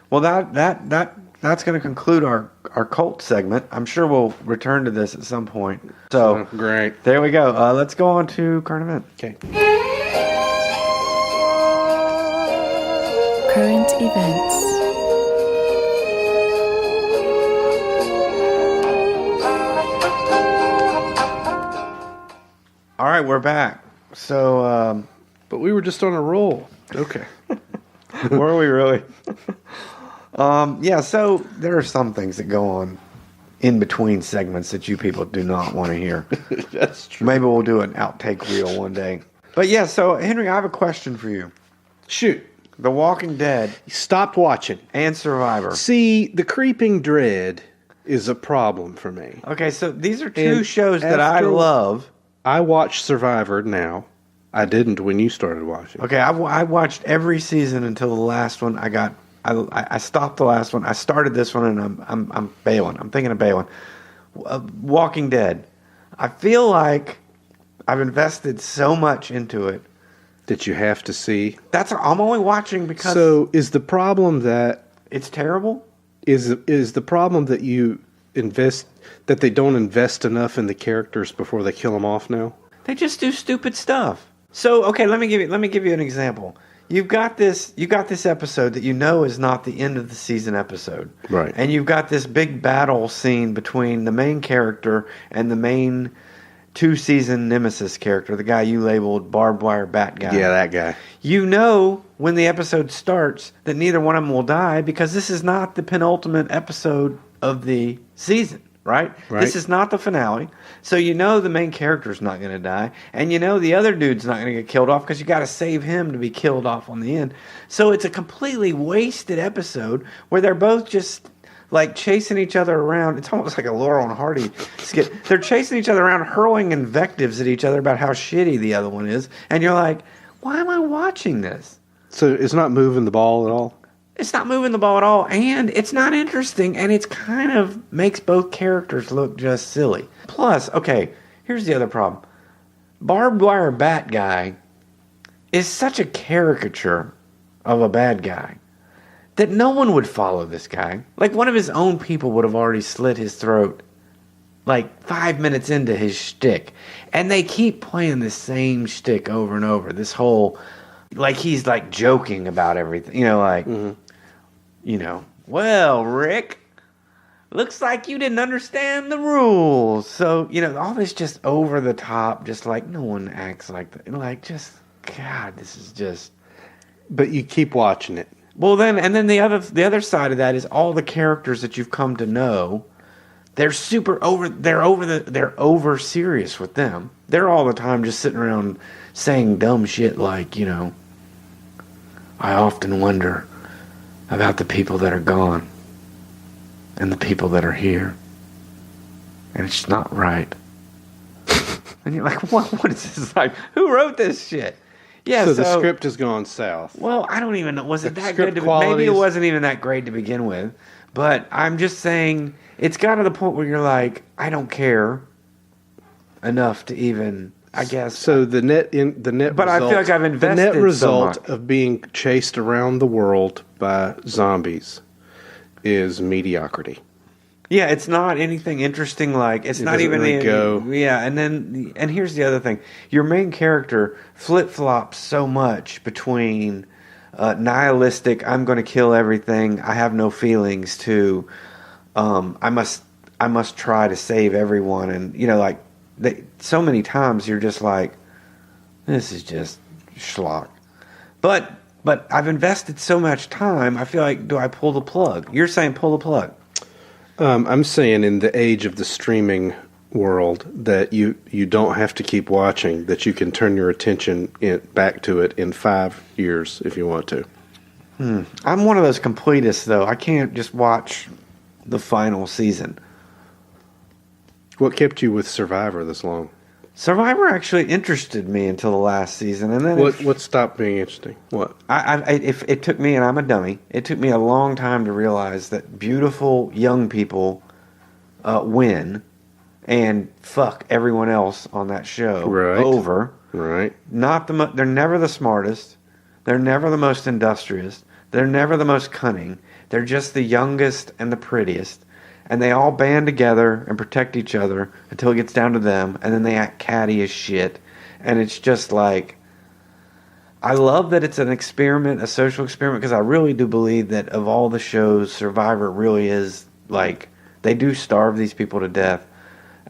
Well, that's going to conclude our cult segment. I'm sure we'll return to this at some point. So Great. there we go. Let's go on to current event. Okay. Current events. All right, we're back. So, But we were just on a roll. Okay. were we really? Yeah, so there are some things that go on in between segments that you people do not want to hear. That's true. Maybe we'll do an outtake reel one day. But yeah, so Henry, I have a question for you. Shoot. The Walking Dead Stopped watching. and Survivor. See, the creeping dread is a problem for me. Okay, so these are two And shows that I after- love. I watch Survivor now. I didn't when you started watching. Okay, I watched every season until the last one. I stopped the last one. I started this one, and I'm bailing. I'm thinking of bailing. Walking Dead. I feel like I've invested so much into it. That you have to see. I'm only watching because So is the problem that it's terrible. is the problem that you invest that they don't invest enough in the characters before they kill them off now? They just do stupid stuff. So okay, let me give you an example. You've got this episode that you know is not the end of the season episode. Right. And you've got this big battle scene between the main character and the main 2-season nemesis character, the guy you labeled barbed wire bat guy. Yeah, that guy. You know when the episode starts that neither one of them will die because this is not the penultimate episode of the season, right? This is not the finale. So you know the main character's not going to die, and you know the other dude's not going to get killed off because you got to save him to be killed off on the end. So it's a completely wasted episode where they're both just like chasing each other around. It's almost like a Laurel and Hardy skit. They're chasing each other around, hurling invectives at each other about how shitty the other one is. And you're like, why am I watching this? So it's not moving the ball at all? It's not moving the ball at all, and it's not interesting, and it's kind of makes both characters look just silly. Plus, okay, here's the other problem. Barbed wire bat guy is such a caricature of a bad guy that no one would follow this guy. Like, one of his own people would have already slit his throat like 5 minutes into his shtick. And they keep playing the same shtick over and over. This whole, like, he's like joking about everything. You know, like, you know, well, Rick, looks like you didn't understand the rules. So, you know, all this just over the top, just like no one acts like that. Like, just, God, this is just. But you keep watching it. Well, then, and then the other side of that is all the characters that you've come to know. They're they're over serious with them. They're all the time just sitting around saying dumb shit like, you know, I often wonder about the people that are gone and the people that are here. And it's not right. And you're like, what is this like? Who wrote this shit? Yeah, So the script has gone south. Well, I don't even know. Was it that script good? quality Maybe it is- wasn't even that great to begin with. But I'm just saying, it's got to the point where you're like, I don't care enough to even, I guess. So the net But I feel like I've invested the net so result much. of being chased around the world by zombies is mediocrity. Yeah, it's not anything interesting. Like it's not doesn't even really go. Yeah, and here's the other thing: your main character flip flops so much between nihilistic, I'm going to kill everything, I have no feelings, to I must try to save everyone, and you know, like so many times you're just like, this is just schlock. But I've invested so much time. I feel like, do I pull the plug? You're saying pull the plug. I'm saying in the age of the streaming world that you don't have to keep watching, that you can turn your attention back to it in 5 years if you want to. I'm one of those completists, though. I can't just watch the final season. What kept you with Survivor this long? Survivor actually interested me until the last season, and then What stopped being interesting? What? if it took me, and I'm a dummy, it took me a long time to realize that beautiful young people win and fuck everyone else on that show over. Right. They're never the smartest. They're never the most industrious. They're never the most cunning. They're just the youngest and the prettiest. And they all band together and protect each other until it gets down to them. And then they act catty as shit. And it's just like, I love that it's an experiment, a social experiment, because I really do believe that of all the shows, Survivor really is like, they do starve these people to death.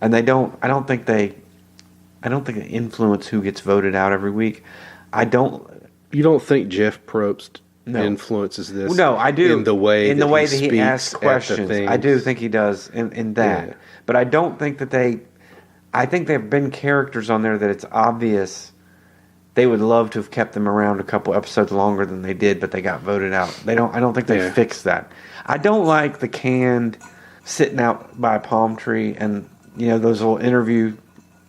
And I don't think they influence who gets voted out every week. You don't think Jeff Probst influences this? No, I do. In the way that he asks questions. I do think he does in that. Yeah. But I don't think that I think there have been characters on there that it's obvious they would love to have kept them around a couple episodes longer than they did, but they got voted out. I don't think they fixed that. I don't like the canned sitting out by a palm tree and those little interview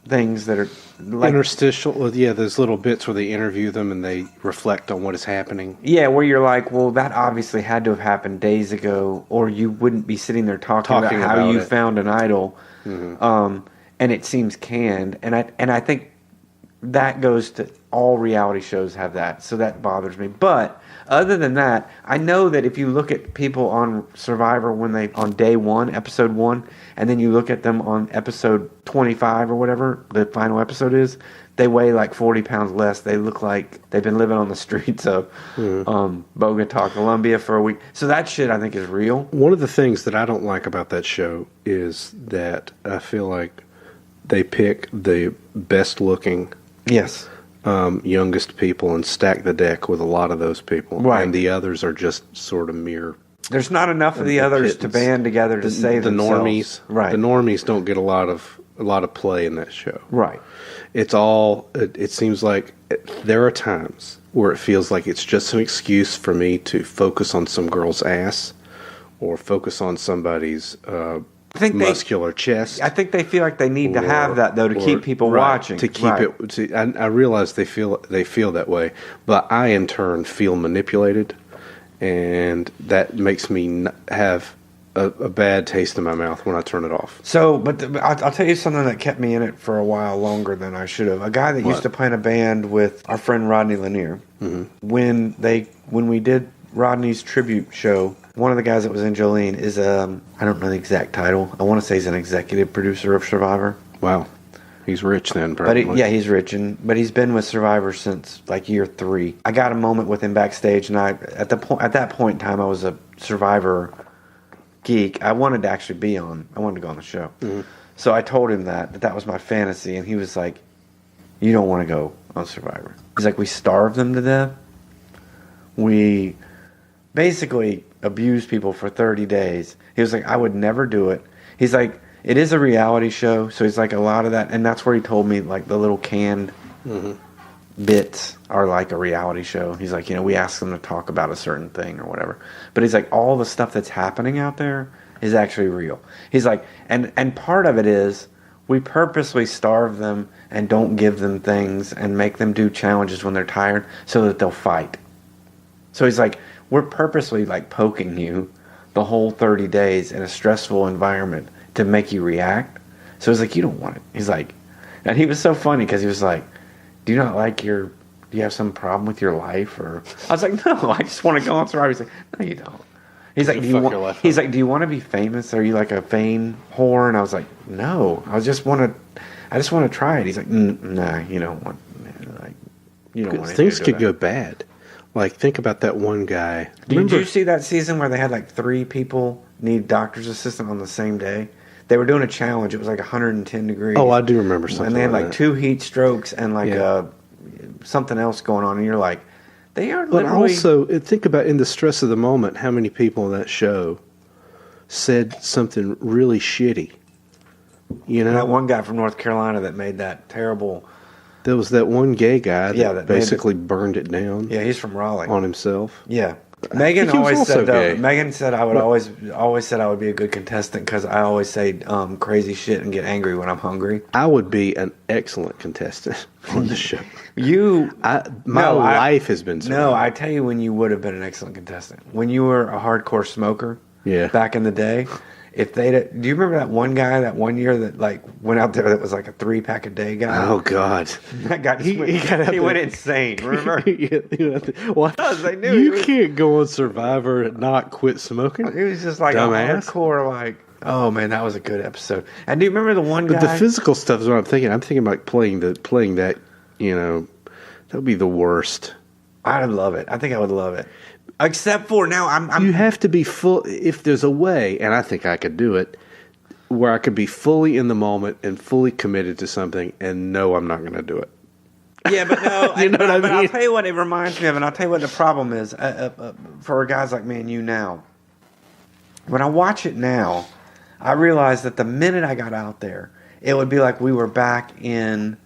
things that are like interstitial. Well, those little bits where they interview them and they reflect on what is happening. Yeah, where you're like, well, that obviously had to have happened days ago, or you wouldn't be sitting there talking about how you found an idol. Mm-hmm. And it seems canned, and I think that goes to all reality shows have that, so that bothers me. But other than that, I know that if you look at people on Survivor on day 1, episode 1, and then you look at them on episode 25 or whatever the final episode is, they weigh like 40 pounds less. They look like they've been living on the streets of Bogota, Colombia for a week. So that shit I think is real. One of the things that I don't like about that show is that I feel like they pick the best looking youngest people and stack the deck with a lot of those people. Right. And the others are just sort of mere... There's not enough of the others to band together to save themselves. Normies. Right. The normies don't get a lot of play in that show. Right. It's all... It seems like there are times where it feels like it's just an excuse for me to focus on some girl's ass or focus on somebody's... muscular chest. I think they feel like they need to have that though to keep people watching. To keep it. I realize they feel that way, but I in turn feel manipulated, and that makes me have a bad taste in my mouth when I turn it off. So, but I'll tell you something that kept me in it for a while longer than I should have. A guy that used to play in a band with our friend Rodney Lanier. Mm-hmm. When we did Rodney's tribute show. One of the guys that was in Jolene is, I don't know the exact title. I want to say he's an executive producer of Survivor. Wow. He's rich then, probably. But he's rich, but he's been with Survivor since like year 3. I got a moment with him backstage, and at that point in time, I was a Survivor geek. I wanted to actually be on. I wanted to go on the show. Mm-hmm. So I told him that was my fantasy, and he was like, "You don't want to go on Survivor." He's like, "We starved them to death. We basically abuse people for 30 days. He was like, I would never do it. He's like, it is a reality show, so he's like, a lot of that, and that's where he told me, like, the little canned bits are like a reality show. He's like, we ask them to talk about a certain thing or whatever. But he's like, all the stuff that's happening out there is actually real. He's like, and part of it is, we purposely starve them and don't give them things and make them do challenges when they're tired so that they'll fight. So he's like, we're purposely like poking you the whole 30 days in a stressful environment to make you react. So he's like, you don't want it. He's like, and he was so funny because he was like, do you have some problem with your life? Or I was like, no, I just want to go on Survivor. He's like, no, you don't. He's like, do you want to be famous? Are you like a fame whore? And I was like, no, I just want to try it. He's like, nah, you don't want it. Things could go bad. Like, think about that one guy. Did you see that season where they had like 3 people need doctor's assistant on the same day? They were doing a challenge. It was like 110 degrees. Oh, I do remember something. And they had like 2 heat strokes and like something else going on. And you're like, they are literally... But also, think about in the stress of the moment, how many people in that show said something really shitty. That one guy from North Carolina that made that terrible... There was that one gay guy that basically burned it down. Yeah, he's from Raleigh. On himself. Yeah. Megan he was always also said gay. Megan said I would always said I would be a good contestant because I always say crazy shit and get angry when I'm hungry. I would be an excellent contestant on the show. My life has been No, I tell you when you would have been an excellent contestant. When you were a hardcore smoker, back in the day, if do you remember that one guy that one year that like went out there that was like a 3-pack a day guy? Oh God, that guy he went insane. Remember? Well, They knew you can't go on Survivor and not quit smoking. It was just like dumbass. a hardcore like. Oh man, that was a good episode. And do you remember the one guy? But the physical stuff is what I'm thinking. I'm thinking about playing that. You know, that would be the worst. I'd love it. I think I would love it. Except for now, I'm You have to be full. If there's a way, and I think I could do it, where I could be fully in the moment and fully committed to something, and no, I'm not going to do it. Yeah, but no, You know what I mean? But I'll tell you what it reminds me of, and I'll tell you what the problem is for guys like me and you now. When I watch it now, I realize that the minute I got out there, it would be like we were back in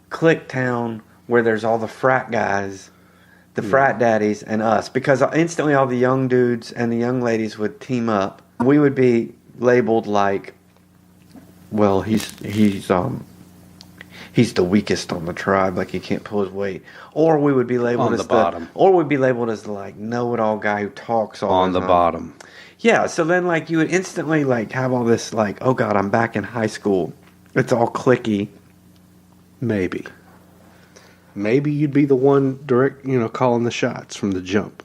Click Town where there's all the frat guys, the frat daddies, and us. Because instantly all the young dudes and the young ladies would team up. We would be labeled like, well, he's the weakest on the tribe, like he can't pull his weight. Or we would be labeled on as the bottom. Or we'd be labeled as the like know-it-all guy who talks all On the the time. bottom. Yeah, so then like you would instantly like have all this like, oh God, I'm back in high school. It's all clicky. Maybe you'd be the one calling the shots from the jump.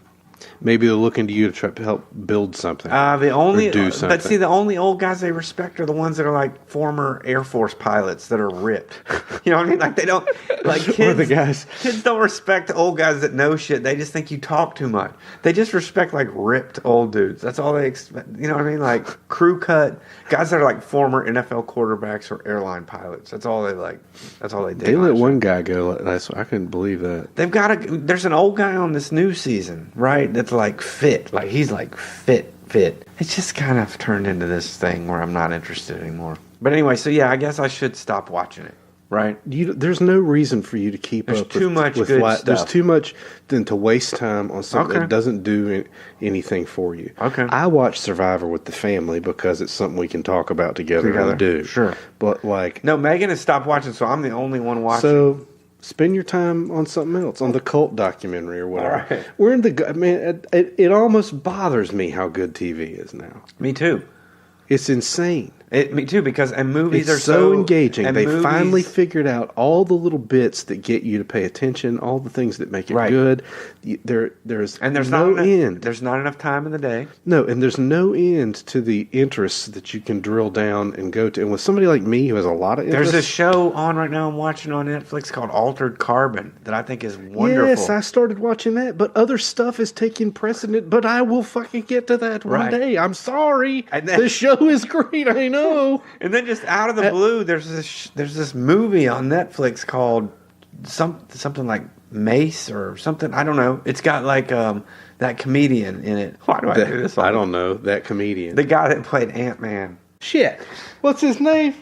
Maybe they're looking to you to try to help build something. Or do something. But see, the only old guys they respect are the ones that are like former Air Force pilots that are ripped. You know what I mean? Like they don't like kids. Or the guys. Kids don't respect old guys that know shit. They just think you talk too much. They just respect like ripped old dudes. That's all they expect. You know what I mean? Like crew cut guys that are like former NFL quarterbacks or airline pilots. That's all they like. That's all they do. They let one guy go. I couldn't believe that. They've got there's an old guy on this new season, right? That's like fit. Like he's like fit. It's just kind of turned into this thing where I'm not interested anymore. But anyway, so yeah, I guess I should stop watching it, right? There's no reason for you to keep There's up too much with good life. There's stuff. too much than to waste time on something Okay. that doesn't do anything for you. Okay. I watch Survivor with the family because it's something we can talk about together and do. Sure. But like, No, Megan has stopped watching, so I'm the only one watching. so spend your time on something else, on the cult documentary or whatever. All right. We're in the. I mean, it almost bothers me how good TV is now. Me too. It's insane. Me too, because movies It's are so engaging. and They movies- finally figured out all the little bits that get you to pay attention, all the things that make it Right. good. There's there's no not end. There's not enough time in the day. No, and there's no end to the interests that you can drill down and go to. And with somebody like me who has a lot of interests, There's a show on right now I'm watching on Netflix called Altered Carbon that I think is wonderful. Yes, I started watching that, but other stuff is taking precedent. But I will fucking get to that one Right. day. I'm sorry. And then- The show is great. I know. And then just out of the blue, there's this movie on Netflix called something like Mace or something. I don't know. It's got like that comedian in it. Why do I do this? I don't know that comedian. The guy that played Ant-Man. Shit. What's his name?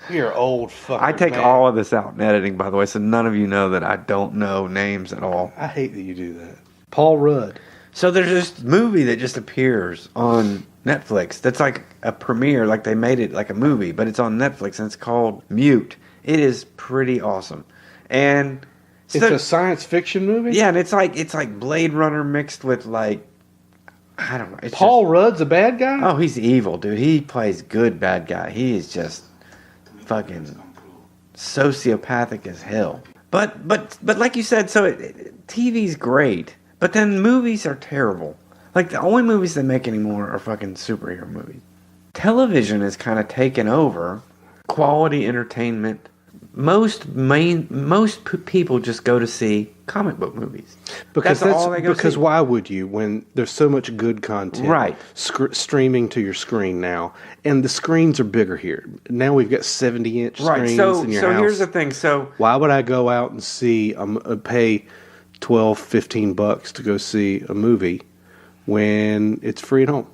You're old fucker. I take man. all of this out in editing, by the way, so none of you know that I don't know names at all. I hate that you do that. Paul Rudd. So there's this movie that just appears on Netflix that's like a premiere, like they made it like a movie, but it's on Netflix and it's called Mute. It is pretty awesome. And It's a science fiction movie? yeah, and it's like Blade Runner mixed with like, I don't know. It's Paul Rudd's a bad guy? oh, he's evil, dude. He plays good bad guy. He is just fucking sociopathic as hell. But like you said, so TV's great, but then movies are terrible. Like the only movies they make anymore are fucking superhero movies. Television has kind of taken over quality entertainment. Most people just go to see comic book movies Because that's all they go because see. why would you when there's so much good content Right. streaming to your screen now, and the screens are bigger here. Now we've got 70-inch screens in your house. here's the thing. So Why would I go out and see pay $12-15 to go see a movie when it's free at home?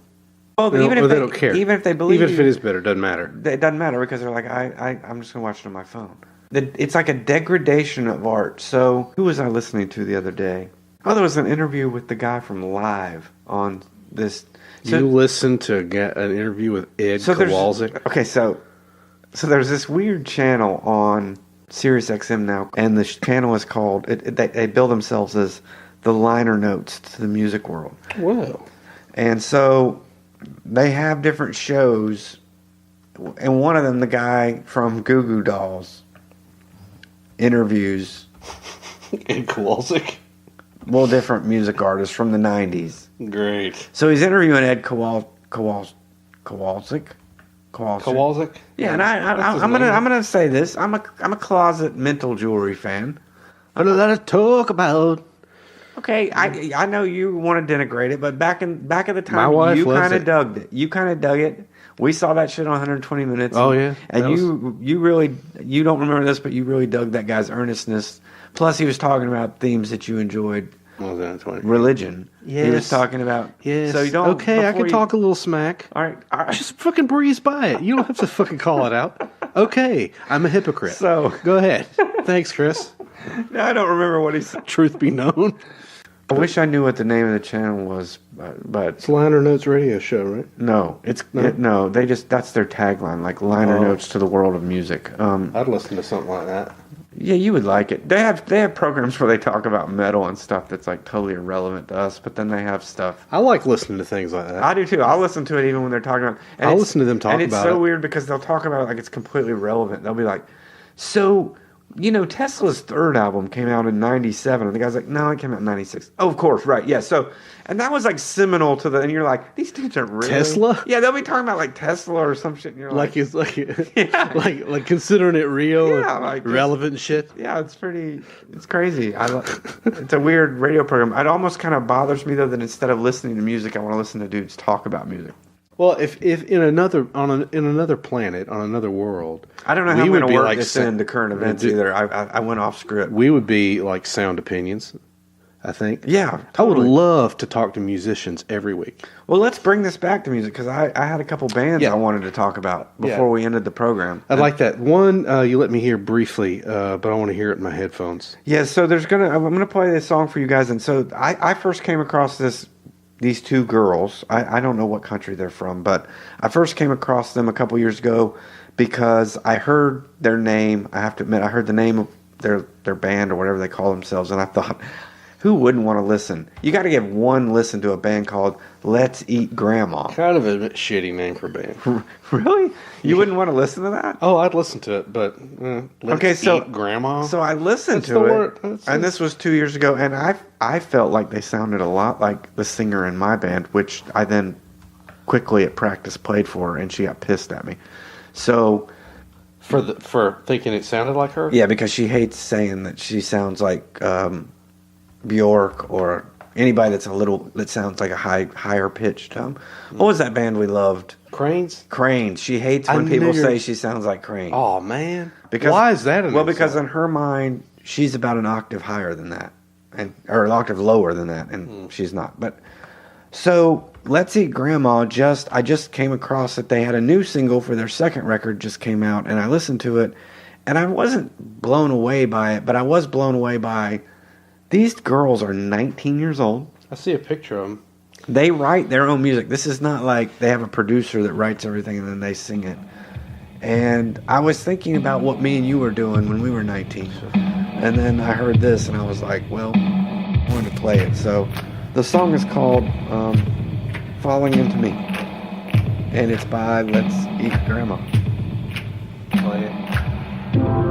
well, They even don't- if or they don't care. even if they believe Even if you, it is better, doesn't matter. it doesn't matter because they're like, I'm just gonna watch it on my phone. It's like a degradation of art. So who was I listening to the other day? Oh, there was an interview with the guy from Live on this. So, You listened to an interview with Ed Kowalczyk? Okay, so there's this weird channel on Sirius XM now, and the channel is called, they bill themselves as the liner notes to the music world. Whoa. And so they have different shows, and one of them, the guy from Goo Goo Dolls interviews Ed Kowalczyk? well, different music artists from the 90s. Great. So he's interviewing Ed Kowalczyk. Kowalczyk? Yeah, and That's his I'm name. gonna say this. I'm a closet mental jewelry fan. I know that to talk about. Okay, I know you want to denigrate it, but back at the time, My wife you loves kind of it. dug it. You kind of dug it. We saw that shit on 120 Minutes. Oh, yeah? and That you really don't remember this, but you really dug that guy's earnestness. Plus, he was talking about themes that you enjoyed. What was that? 20? Religion. He was Yes. talking about. Yes. So you don't. Okay, I before can you- talk a little smack. All right. Just fucking breeze by it. You don't have to fucking call it out. Okay, I'm a hypocrite. So- go ahead. Thanks, Chris. No, I don't remember what he said. Truth be known. I wish I knew what the name of the channel was, but It's Liner Notes radio show, right? no, no. They just that's their tagline, like liner Oh. notes to the world of music. I'd listen to something like that. Yeah, you would like it. They have programs where they talk about metal and stuff that's like totally irrelevant to us, but then they have stuff. I like listening to things like that. I do too. I'll listen to it even when they're talking about. And I'll it's- listen to them talk and it's about so it. weird because they'll talk about it like it's completely irrelevant. They'll be like, "So, Tesla's third album came out in '97," and the guy's like, "No, it came out in '96." Oh, of course, right? Yeah. So, and that was like seminal to the. And you're like, these dudes are really Tesla? Yeah, they'll be talking about like Tesla or some shit. And you're like it's like Yeah. like considering it real Yeah, and like relevant shit. Yeah, it's crazy. It's a weird radio program. It almost kind of bothers me though that instead of listening to music, I want to listen to dudes talk about music. Well, if in another planet, on another world, I don't know we how I'm would going to be work like this sa- into current events either. I went off script. we would be like Sound Opinions, I think. Yeah, I would totally. love to talk to musicians every week. Well, let's bring this back to music because I had a couple bands Yeah. I wanted to talk about before Yeah. we ended the program. I'd like that one. You let me hear briefly, but I want to hear it in my headphones. Yeah, so I'm gonna play this song for you guys, and so I first came across these two girls. I don't know what country they're from, but I first came across them a couple years ago because I heard their name. I have to admit, I heard the name of their band or whatever they call themselves, and I thought, who wouldn't want to listen? You got to give one listen to a band called Let's Eat Grandma. Kind of a shitty name for a band. Really? You wouldn't want to listen to that? Oh, I'd listen to it, but let's Okay, so eat Grandma. So I listened That's to the it, word. and this was 2 years ago, and I felt like they sounded a lot like the singer in my band, which I then quickly at practice played for her, and she got pissed at me. So for thinking it sounded like her. yeah, because she hates saying that she sounds like Bjork or anybody that sounds like a higher pitched. What was that band we loved? Cranes. Cranes. She hates I when knew people you were- say she sounds like Crane. Oh man. Because, why is that? Well, because in her mind, she's about an octave higher than that, or an octave lower than that, and she's not. But so Let's Eat Grandma. I just came across that they had a new single for their second record just came out, and I listened to it, and I wasn't blown away by it, but I was blown away by these girls are 19 years old. I see a picture of them. They write their own music. This is not like they have a producer that writes everything and then they sing it. And I was thinking about what me and you were doing when we were 19. And then I heard this and I was like, well, I wanted to play it. So the song is called Falling Into Me. And it's by Let's Eat Grandma. Play it.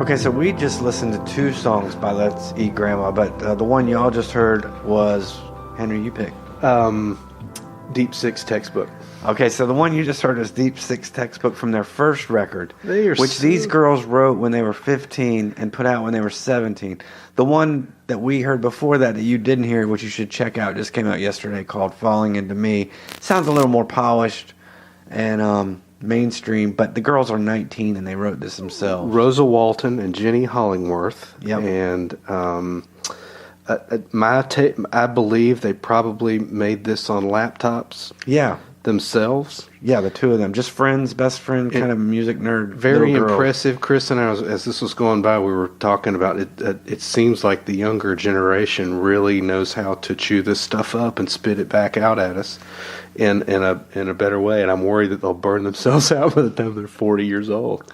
Okay, so we just listened to 2 songs by Let's Eat Grandma, but the one y'all just heard was, Henry, you pick. Deep Six Textbook. Okay, so the one you just heard is Deep Six Textbook from their first record, which so... these girls wrote when they were 15 and put out when they were 17. The one that we heard before that you didn't hear, which you should check out, just came out yesterday, called Falling Into Me. Sounds a little more polished and mainstream, but the girls are 19 and they wrote this themselves. Rosa Walton and Jenny Hollingworth. Yep. And I believe they probably made this on laptops. Yeah. Themselves. Yeah, the 2 of them. Just friends, best friend, kind of music nerd. Very impressive. Chris and I, as this was going by, we were talking about it. It seems like the younger generation really knows how to chew this stuff up and spit it back out at us in a better way. And I'm worried that they'll burn themselves out by the time they're 40 years old.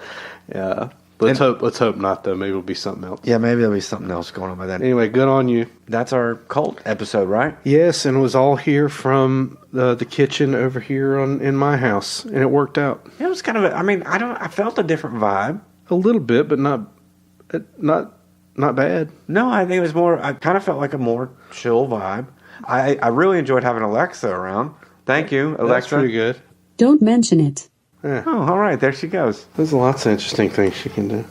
Yeah. Let's hope not, though. Maybe it'll be something else. Yeah, maybe there'll be something else going on by then. Anyway, good on you. That's our cult episode, right? Yes, and it was all here from the kitchen over here in my house, and it worked out. It was kind of I felt a different vibe. A little bit, but not bad. No, I think it was more, I kind of felt like a more chill vibe. I really enjoyed having Alexa around. Thank you, Alexa. That's pretty good. Don't mention it. Yeah. Oh, all right. There she goes. There's lots of interesting things she can do.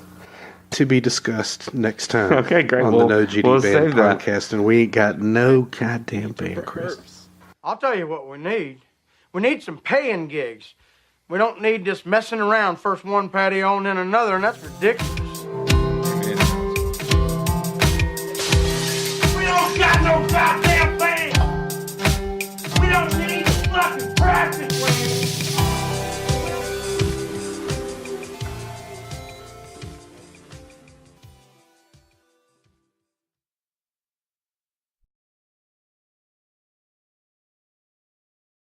To be discussed next time. Okay, great. On the No GD Band podcast. And we ain't got no goddamn band, Chris. I'll tell you what we need. We need some paying gigs. We don't need this messing around, first one patio and then another, and that's ridiculous.